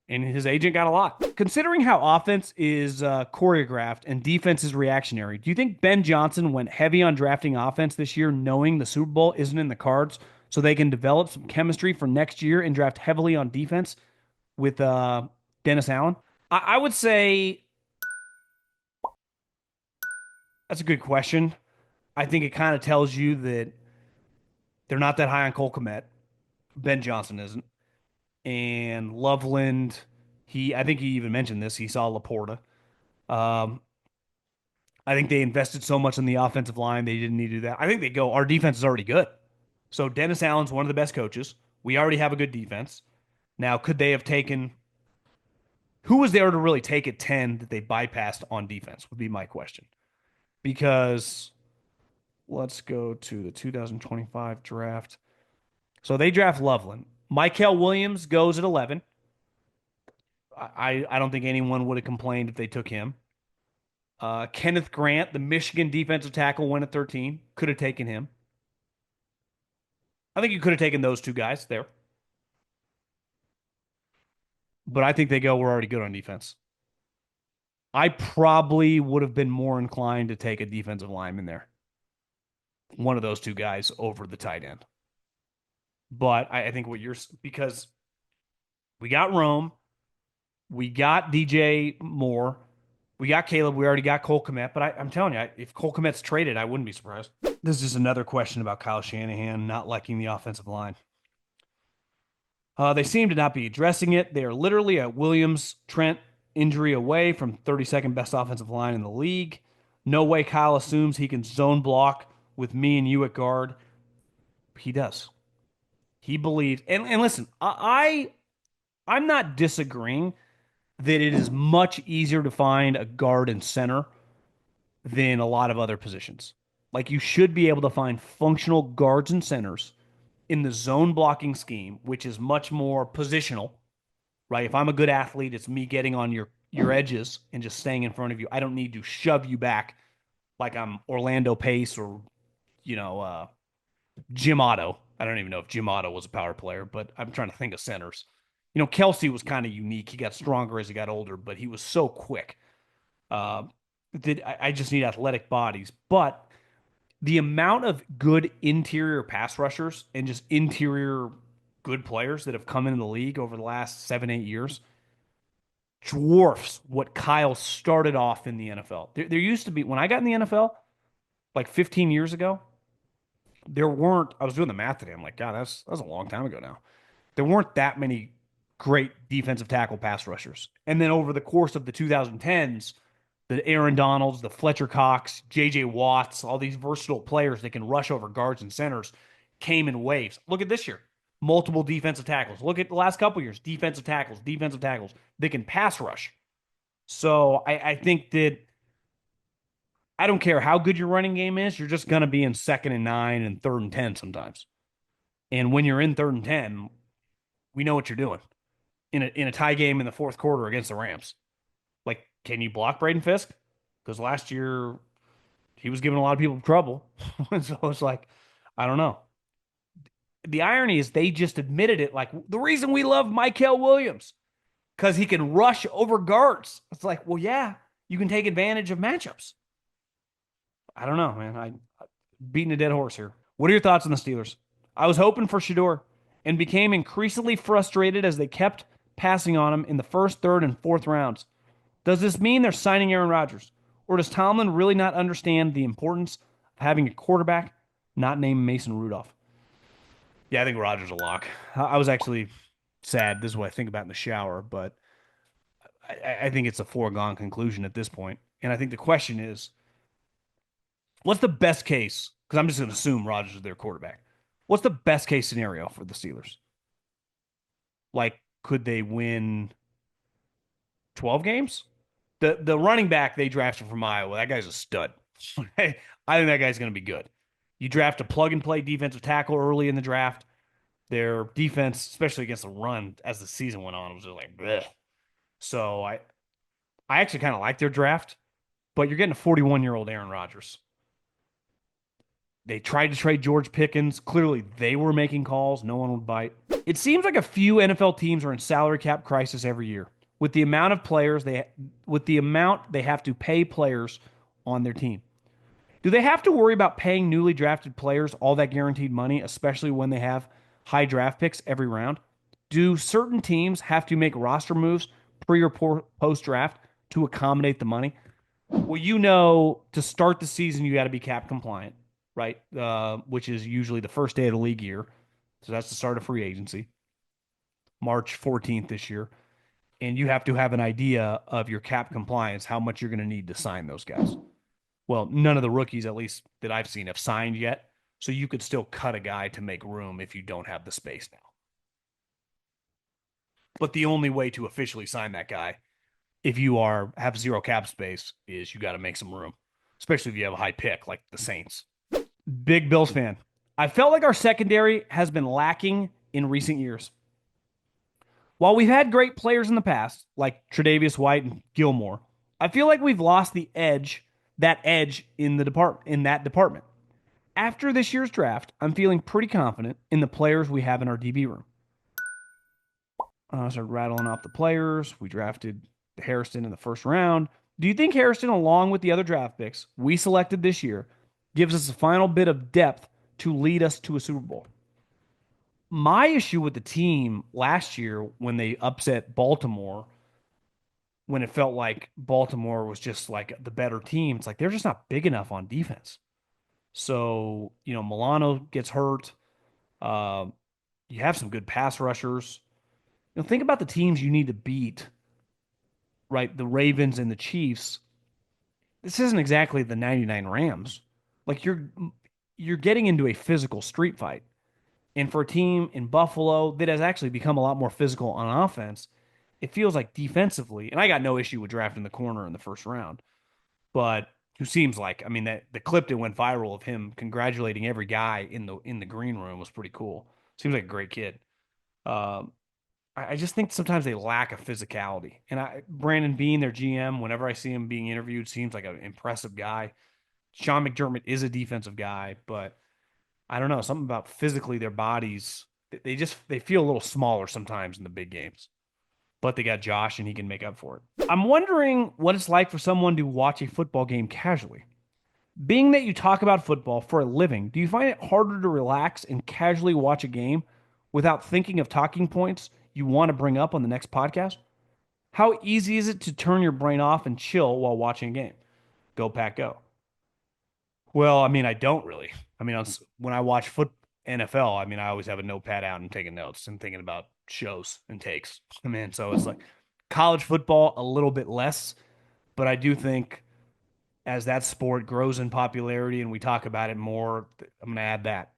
And his agent got a lot. Considering how offense is choreographed and defense is reactionary, do you think Ben Johnson went heavy on drafting offense this year, knowing the Super Bowl isn't in the cards, so they can develop some chemistry for next year and draft heavily on defense with Dennis Allen? I would say that's a good question. I think it kind of tells you that they're not that high on Cole Kmet. Ben Johnson isn't. And Loveland, I think he even mentioned this. He saw Laporta. Um, I think they invested so much in the offensive line, they didn't need to do that. I think they go, our defense is already good. So Dennis Allen's one of the best coaches. We already have a good defense. Now, could they have taken, who was there to really take at 10 that they bypassed on defense would be my question. Because let's go to the 2025 draft. So they draft Loveland. Michael Williams goes at 11. I don't think anyone would have complained if they took him. Kenneth Grant, the Michigan defensive tackle, went at 13. Could have taken him. I think you could have taken those two guys there. But I think they go, we're already good on defense. I probably would have been more inclined to take a defensive lineman there. One of those two guys over the tight end. But I think what you're, because we got Rome, we got DJ Moore, we got Caleb, we already got Cole Kmet. But I'm telling you, if Cole Kmet's traded, I wouldn't be surprised. This is another question about Kyle Shanahan not liking the offensive line. They seem to not be addressing it. They are literally a Williams Trent injury away from 32nd best offensive line in the league. No way Kyle assumes he can zone block with me and you at guard. He does. He believes. And listen, I'm not disagreeing that it is much easier to find a guard and center than a lot of other positions. Like you should be able to find functional guards and centers in the zone blocking scheme, which is much more positional, right? If I'm a good athlete, it's me getting on your edges and just staying in front of you. I don't need to shove you back like I'm Orlando Pace or Jim Otto. I don't even know if Jim Otto was a power player, but I'm trying to think of centers. Kelsey was kind of unique. He got stronger as he got older, but he was so quick. Uh, that I just need athletic bodies. But the amount of good interior pass rushers and just interior good players that have come into the league over the last 7, 8 years dwarfs what Kyle started off in the NFL. There used to be, when I got in the NFL, like 15 years ago, there weren't, I was doing the math today. I'm like, God, that's a long time ago now. There weren't that many great defensive tackle pass rushers. And then over the course of the 2010s, the Aaron Donalds, the Fletcher Cox, J.J. Watts, all these versatile players that can rush over guards and centers came in waves. Look at this year. Multiple defensive tackles. Look at the last couple years. Defensive tackles. They can pass rush. So I think that I don't care how good your running game is, you're just going to be in 2nd and 9 and 3rd and 10 sometimes. And when you're in 3rd and 10, we know what you're doing in a tie game in the fourth quarter against the Rams. Like, can you block Braden Fisk? Because last year he was giving a lot of people trouble. So it's like, I don't know. The irony is they just admitted it. Like, the reason we love Michael Williams, because he can rush over guards. It's like, well, yeah, you can take advantage of matchups. I don't know, man. I beating a dead horse here. What are your thoughts on the Steelers? I was hoping for Shador and became increasingly frustrated as they kept passing on him in the first, third, and fourth rounds. Does this mean they're signing Aaron Rodgers? Or does Tomlin really not understand the importance of having a quarterback not named Mason Rudolph? Yeah, I think Rodgers a lock. I was actually sad. This is what I think about in the shower, but I think it's a foregone conclusion at this point. And I think the question is, what's the best case? Because I'm just going to assume Rodgers is their quarterback. What's the best case scenario for the Steelers? Like, could they win 12 games? The running back they drafted from Iowa, that guy's a stud. I think that guy's going to be good. You draft a plug and play defensive tackle early in the draft. Their defense, especially against the run, as the season went on, was just like, bleh. So I actually kind of like their draft, but you're getting a 41-year-old Aaron Rodgers. They tried to trade George Pickens. Clearly, they were making calls. No one would bite. It seems like a few NFL teams are in salary cap crisis every year with the amount of players with the amount they have to pay players on their team. Do they have to worry about paying newly drafted players all that guaranteed money, especially when they have high draft picks every round? Do certain teams have to make roster moves pre or post draft to accommodate the money? Well, to start the season, you got to be cap compliant, right? Which is usually the first day of the league year. So that's the start of free agency, March 14th this year. And you have to have an idea of your cap compliance, how much you're going to need to sign those guys. Well, none of the rookies, at least that I've seen, have signed yet. So you could still cut a guy to make room if you don't have the space now. But the only way to officially sign that guy, if you have zero cap space, is you got to make some room, especially if you have a high pick like the Saints. Big Bills fan. I felt like our secondary has been lacking in recent years. While we've had great players in the past, like Tre'Davious White and Gilmore, I feel like we've lost that edge in that department. After this year's draft, I'm feeling pretty confident in the players we have in our DB room. Started rattling off the players. We drafted Harrison in the first round. Do you think Harrison, along with the other draft picks we selected this year, gives us a final bit of depth to lead us to a Super Bowl? My issue with the team last year when they upset Baltimore, when it felt like Baltimore was just like the better team, it's like they're just not big enough on defense. So, Milano gets hurt. Uh, you have some good pass rushers. Think about the teams you need to beat, right? The Ravens and the Chiefs. This isn't exactly the 99 Rams. Like you're getting into a physical street fight. And for a team in Buffalo that has actually become a lot more physical on offense, it feels like defensively, and I got no issue with drafting the corner in the first round, but who seems like, I mean, that the clip that went viral of him congratulating every guy in the green room was pretty cool. Seems like a great kid. Um, I just think sometimes they lack a physicality. And Brandon Beane, their GM, whenever I see him being interviewed, seems like an impressive guy. Sean McDermott is a defensive guy, but I don't know, something about physically their bodies. They feel a little smaller sometimes in the big games. But they got Josh and he can make up for it. I'm wondering what it's like for someone to watch a football game casually. Being that you talk about football for a living, do you find it harder to relax and casually watch a game without thinking of talking points you want to bring up on the next podcast? How easy is it to turn your brain off and chill while watching a game? Go Pack Go. Well, I mean, I don't really. I mean, when I watch NFL, I mean, I always have a notepad out and taking notes and thinking about shows and takes. I mean, so it's like college football a little bit less, but I do think as that sport grows in popularity and we talk about it more, I'm going to add that.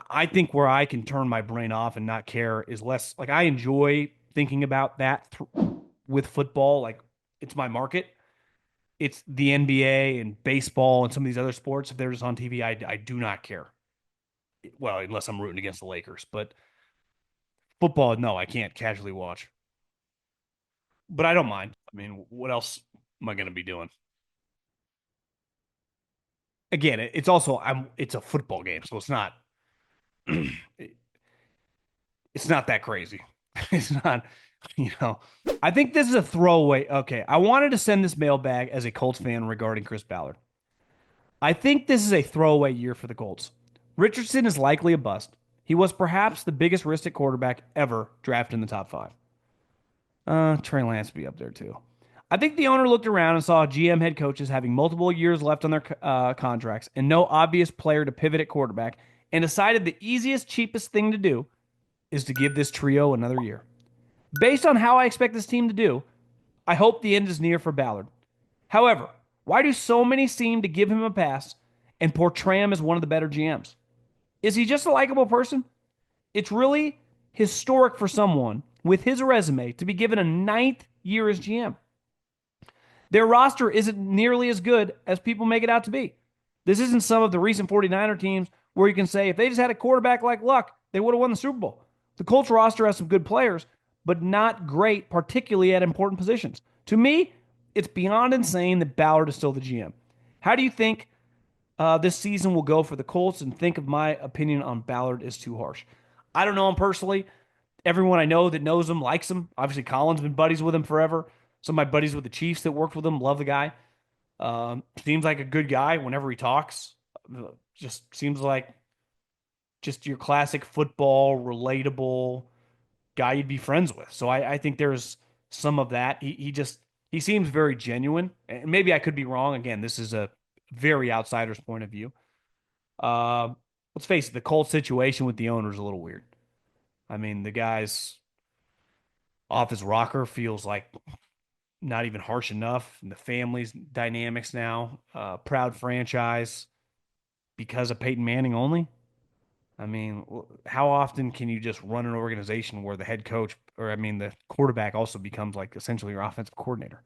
I think where I can turn my brain off and not care is less like I enjoy thinking about that with football. Like it's my market. It's the NBA and baseball and some of these other sports. If they're just on TV, I do not care. Well, unless I'm rooting against the Lakers, but football, no, I can't casually watch. But I don't mind. I mean, what else am I going to be doing? Again, it's also it's a football game, so it's not that crazy. It's not, you know. I think this is a throwaway. Okay, I wanted to send this mailbag as a Colts fan regarding Chris Ballard. I think this is a throwaway year for the Colts. Richardson is likely a bust. He was perhaps the biggest risk at quarterback ever drafted in the top five. Trey Lance be up there too. I think the owner looked around and saw GM head coaches having multiple years left on their contracts and no obvious player to pivot at quarterback and decided the easiest, cheapest thing to do is to give this trio another year. Based on how I expect this team to do, I hope the end is near for Ballard. However, why do so many seem to give him a pass and portray him as one of the better GMs? Is he just a likable person? It's really historic for someone with his resume to be given a ninth year as GM. Their roster isn't nearly as good as people make it out to be. This isn't some of the recent 49er teams where you can say if they just had a quarterback like Luck, they would have won the Super Bowl. The Colts roster has some good players, but not great, particularly at important positions. To me, it's beyond insane that Ballard is still the GM. How do you think This season will go for the Colts and think of my opinion on Ballard is too harsh. I don't know him personally. Everyone I know that knows him likes him. Obviously, Colin's been buddies with him forever. Some of my buddies with the Chiefs that worked with him love the guy. Seems like a good guy whenever he talks. Just seems like just your classic football, relatable guy you'd be friends with. So I think there's some of that. He seems very genuine. And maybe I could be wrong. Again, this is a very outsider's point of view. Uh, let's face it, the Colts situation with the owner is a little weird. I mean, the guy's off his rocker feels like not even harsh enough. And the family's dynamics now, proud franchise because of Peyton Manning only. I mean, how often can you just run an organization where the head coach, or I mean, the quarterback also becomes like essentially your offensive coordinator?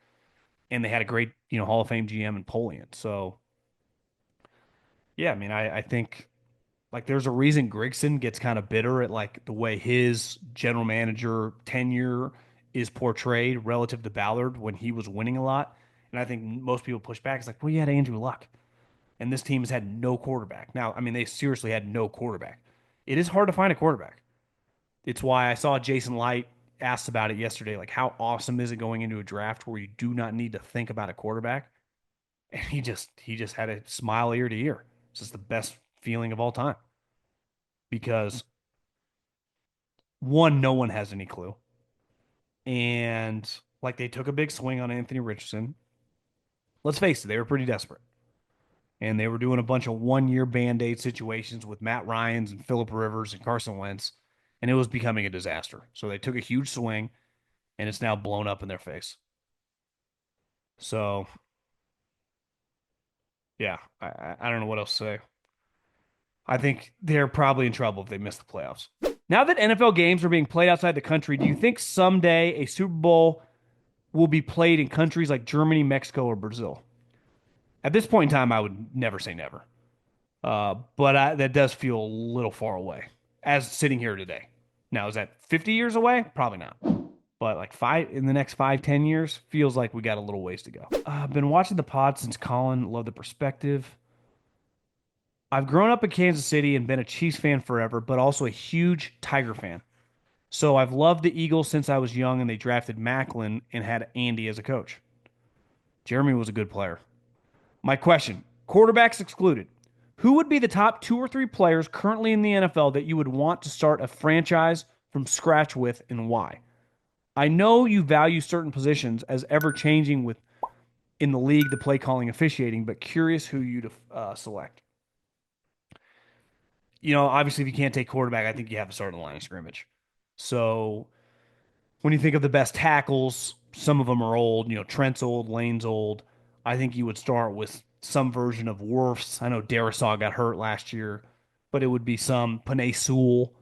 And they had a great, Hall of Fame GM in Polian. So, yeah, I mean, I think like there's a reason Grigson gets kind of bitter at like the way his general manager tenure is portrayed relative to Ballard when he was winning a lot. And I think most people push back. It's like, well, you had Andrew Luck, and this team has had no quarterback. Now, I mean, they seriously had no quarterback. It is hard to find a quarterback. It's why I saw Jason Light asked about it yesterday. Like, how awesome is it going into a draft where you do not need to think about a quarterback? And he just had a smile ear to ear. It's just the best feeling of all time because one, no one has any clue, and like they took a big swing on Anthony Richardson. Let's face it, they were pretty desperate, and they were doing a bunch of 1 year band aid situations with Matt Ryan's and Philip Rivers and Carson Wentz, and it was becoming a disaster. So they took a huge swing, and it's now blown up in their face. So yeah, I don't know what else to say. I think they're probably in trouble if they miss the playoffs. Now that NFL games are being played outside the country, do you think someday a Super Bowl will be played in countries like Germany, Mexico, or Brazil? At this point in time, I would never say never. But that does feel a little far away as sitting here today. Now, is that 50 years away? Probably not. But like in the next 5, 10 years, feels like we got a little ways to go. I've been watching the pod since Colin. Love the perspective. I've grown up in Kansas City and been a Chiefs fan forever, but also a huge Tiger fan. So I've loved the Eagles since I was young and they drafted Macklin and had Andy as a coach. Jeremy was a good player. My question, quarterbacks excluded. Who would be the top 2 or 3 players currently in the NFL that you would want to start a franchise from scratch with and why? I know you value certain positions as ever changing with in the league, the play calling, officiating, but curious who you'd select. Obviously, if you can't take quarterback, I think you have to start in the line of scrimmage. So when you think of the best tackles, some of them are old. Trent's old, Lane's old. I think you would start with some version of Wirfs. I know Darisaw got hurt last year, but it would be some Panay Sewell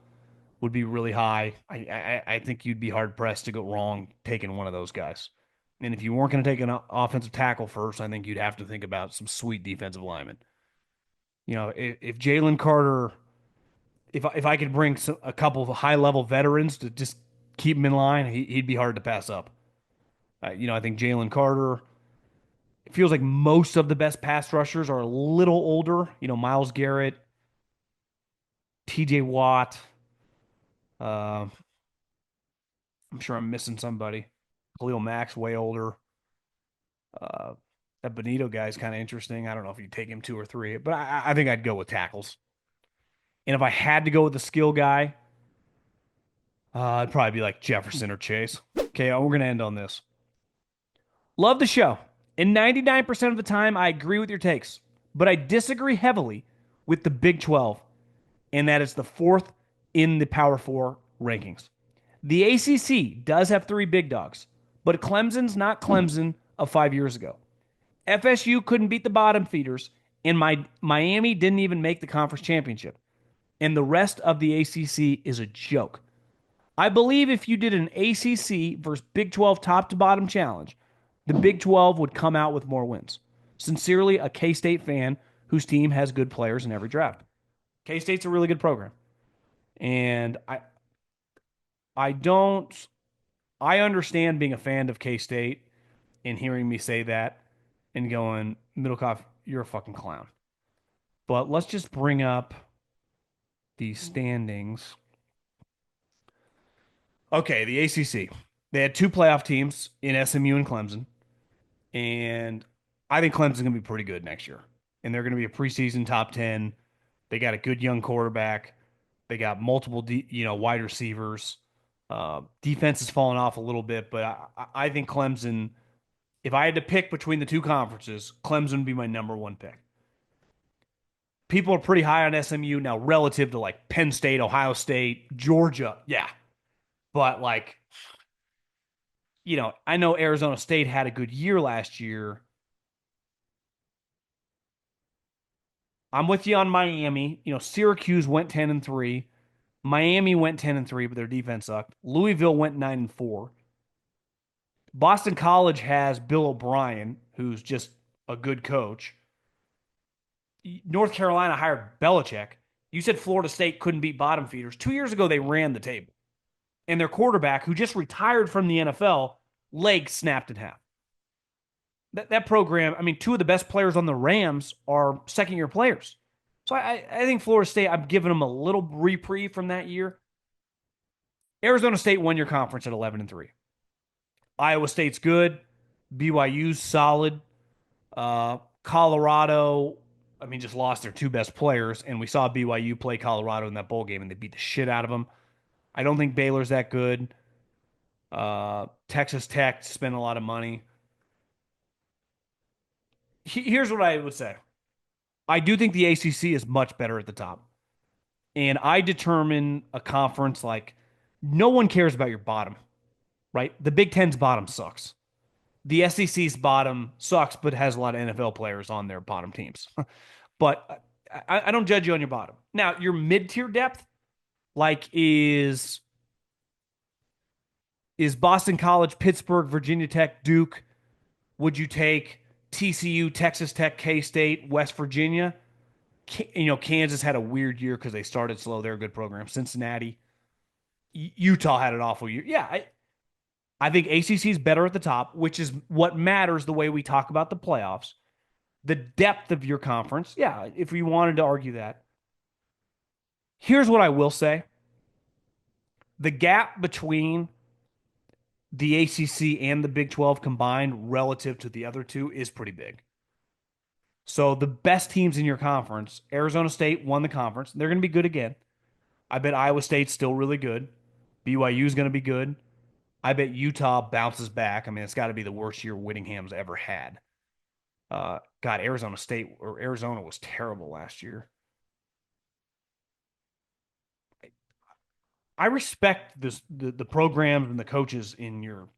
would be really high. I think you'd be hard pressed to go wrong taking one of those guys. And if you weren't going to take an offensive tackle first, I think you'd have to think about some sweet defensive linemen. If Jalen Carter, if I could bring a couple of high level veterans to just keep him in line, he'd be hard to pass up. I think Jalen Carter. It feels like most of the best pass rushers are a little older. Myles Garrett, T.J. Watt. Uh, I'm sure I'm missing somebody. Khalil Mack's way older. Uh, that Benito guy is kind of interesting. I don't know if you take him 2 or 3, but I think I'd go with tackles. And if I had to go with the skill guy, I'd probably be like Jefferson or Chase. Okay, we're going to end on this. Love the show. And 99% of the time, I agree with your takes. But I disagree heavily with the Big 12, and that is the fourth in the Power 4 rankings. The ACC does have 3 big dogs, but Clemson's not Clemson of 5 years ago. FSU couldn't beat the bottom feeders, and Miami didn't even make the conference championship. And the rest of the ACC is a joke. I believe if you did an ACC versus Big 12 top to bottom challenge, the Big 12 would come out with more wins. Sincerely, a K State fan whose team has good players in every draft. K State's a really good program. And I don't I understand being a fan of K State and hearing me say that and going, Middlekauff, you're a fucking clown. But let's just bring up the standings. Okay, the ACC. They had two playoff teams in SMU and Clemson, and I think Clemson's going to be pretty good next year. And they're going to be a preseason top 10. They got a good young quarterback. They got multiple, wide receivers. Defense has fallen off a little bit, but I think Clemson, if I had to pick between the two conferences, Clemson would be my number one pick. People are pretty high on SMU now relative to like Penn State, Ohio State, Georgia. Yeah. But like, I know Arizona State had a good year last year. I'm with you on Miami. Syracuse went 10-3. Miami went 10-3, but their defense sucked. Louisville went 9-4. Boston College has Bill O'Brien, who's just a good coach. North Carolina hired Belichick. You said Florida State couldn't beat bottom feeders. 2 years ago, they ran the table. And their quarterback, who just retired from the NFL, leg snapped in half. That program, I mean, two of the best players on the Rams are second-year players. So I think Florida State, I'm giving them a little reprieve from that year. Arizona State won your conference at 11-3. Iowa State's good. BYU's solid. Colorado, I mean, just lost their two best players, and we saw BYU play Colorado in that bowl game, and they beat the shit out of them. I don't think Baylor's that good. Texas Tech spent a lot of money. Here's what I would say. I do think the ACC is much better at the top. And I determine a conference like no one cares about your bottom, right? The Big Ten's bottom sucks. The SEC's bottom sucks, but has a lot of NFL players on their bottom teams. But I don't judge you on your bottom. Now, your mid-tier depth, like is Boston College, Pittsburgh, Virginia Tech, Duke. Would you take TCU, Texas Tech, K-State, West Virginia? Kansas had a weird year because they started slow. They're a good program. Cincinnati. Utah had an awful year. Yeah, I think ACC is better at the top, which is what matters the way we talk about the playoffs. The depth of your conference. Yeah, if we wanted to argue that. Here's what I will say. The gap between the ACC and the Big 12 combined relative to the other two is pretty big. So the best teams in your conference, Arizona State won the conference. They're going to be good again. I bet Iowa State's still really good. BYU is going to be good. I bet Utah bounces back. I mean, it's got to be the worst year Whittingham's ever had. God, Arizona State or Arizona was terrible last year. I respect the programs and the coaches in your,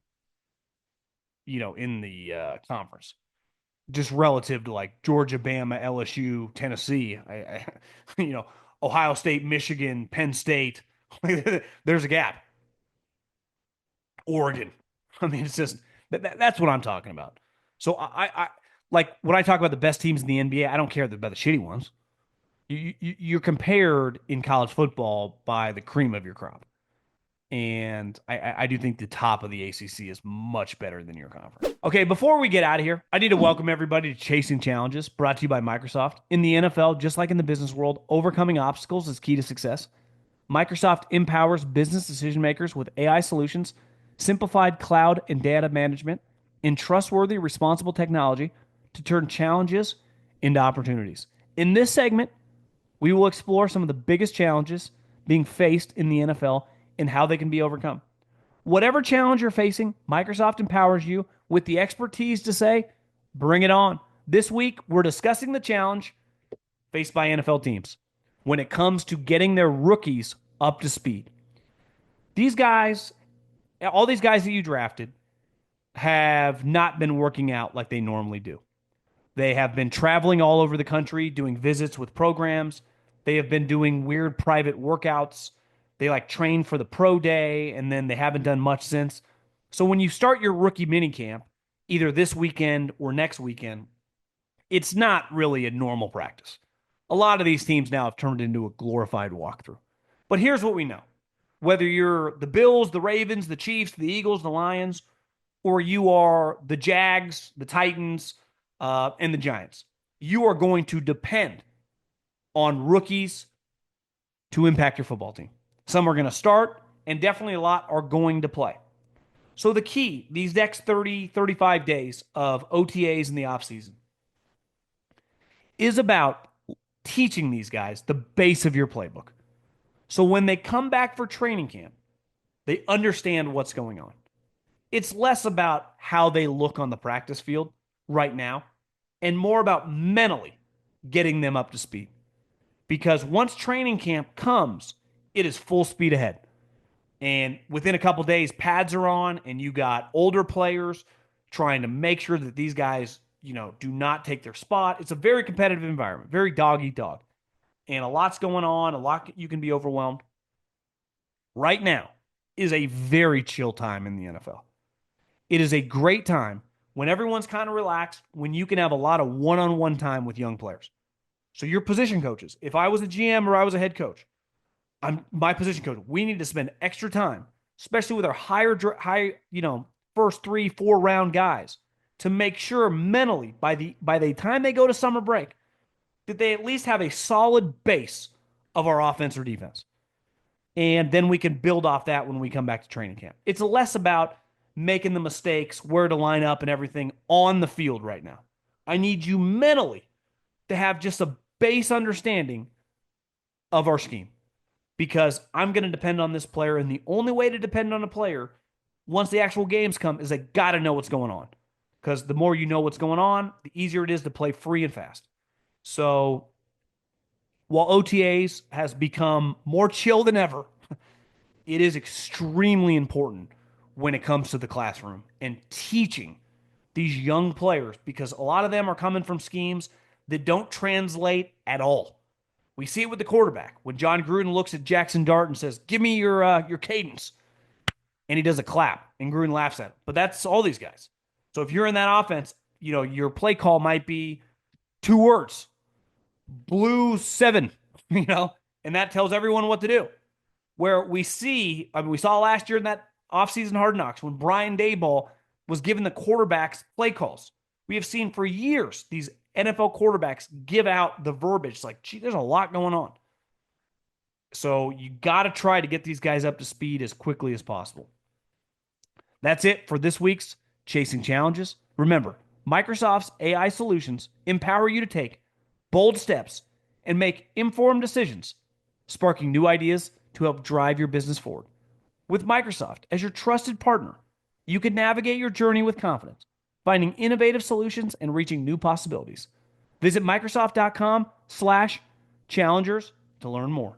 in the conference, just relative to like Georgia, Bama, LSU, Tennessee, Ohio State, Michigan, Penn State. There's a gap. Oregon. I mean, it's just that's what I'm talking about. So I like when I talk about the best teams in the NBA, I don't care about the shitty ones. You're compared in college football by the cream of your crop. And I do think the top of the ACC is much better than your conference. Okay, before we get out of here, I need to welcome everybody to Chasing Challenges, brought to you by Microsoft. In the NFL, just like in the business world, overcoming obstacles is key to success. Microsoft empowers business decision makers with AI solutions, simplified cloud and data management, and trustworthy, responsible technology to turn challenges into opportunities. In this segment, we will explore some of the biggest challenges being faced in the NFL and how they can be overcome. Whatever challenge you're facing, Microsoft empowers you with the expertise to say, bring it on. This week, we're discussing the challenge faced by NFL teams when it comes to getting their rookies up to speed. These guys, all these guys that you drafted, have not been working out like they normally do. They have been traveling all over the country, doing visits with programs. They have been doing weird private workouts. They like train for the pro day, and then they haven't done much since. So when you start your rookie minicamp, either this weekend or next weekend, it's not really a normal practice. A lot of these teams now have turned into a glorified walkthrough. But here's what we know. Whether you're the Bills, the Ravens, the Chiefs, the Eagles, the Lions, or you are the Jags, the Titans, and the Giants, you are going to depend on rookies to impact your football team. Some are going to start, and definitely a lot are going to play. So the key, these next 30, 35 days of OTAs in the offseason, is about teaching these guys the base of your playbook. So when they come back for training camp, they understand what's going on. It's less about how they look on the practice field right now and more about mentally getting them up to speed. Because once training camp comes, it is full speed ahead. And within a couple days, pads are on, and you got older players trying to make sure that these guys, do not take their spot. It's a very competitive environment, very dog eat dog. And a lot's going on, a lot you can be overwhelmed. Right now is a very chill time in the NFL. It is a great time when everyone's kind of relaxed, when you can have a lot of one-on-one time with young players. So your position coaches, if I was a GM or I was a head coach, my position coach, we need to spend extra time, especially with our high, first 3-4 round guys, to make sure mentally by the time they go to summer break that they at least have a solid base of our offense or defense. And then we can build off that when we come back to training camp. It's less about making the mistakes, where to line up and everything on the field right now. I need you mentally to have just a base understanding of our scheme, because I'm going to depend on this player. And the only way to depend on a player once the actual games come is they got to know what's going on, because the more you know what's going on, the easier it is to play free and fast. So while OTAs has become more chill than ever, it is extremely important when it comes to the classroom and teaching these young players, because a lot of them are coming from schemes that don't translate at all. We see it with the quarterback. When John Gruden looks at Jackson Dart and says, "Give me your cadence," and he does a clap, and Gruden laughs at him. But that's all these guys. So if you're in that offense, your play call might be 2 words, blue 7, and that tells everyone what to do. Where we saw last year in that offseason Hard Knocks when Brian Daboll was given the quarterbacks play calls. We have seen for years these NFL quarterbacks give out the verbiage. It's like, gee, there's a lot going on. So you got to try to get these guys up to speed as quickly as possible. That's it for this week's Chasing Challenges. Remember, Microsoft's AI solutions empower you to take bold steps and make informed decisions, sparking new ideas to help drive your business forward. With Microsoft as your trusted partner, you can navigate your journey with confidence, finding innovative solutions and reaching new possibilities. Visit Microsoft.com/challengers to learn more.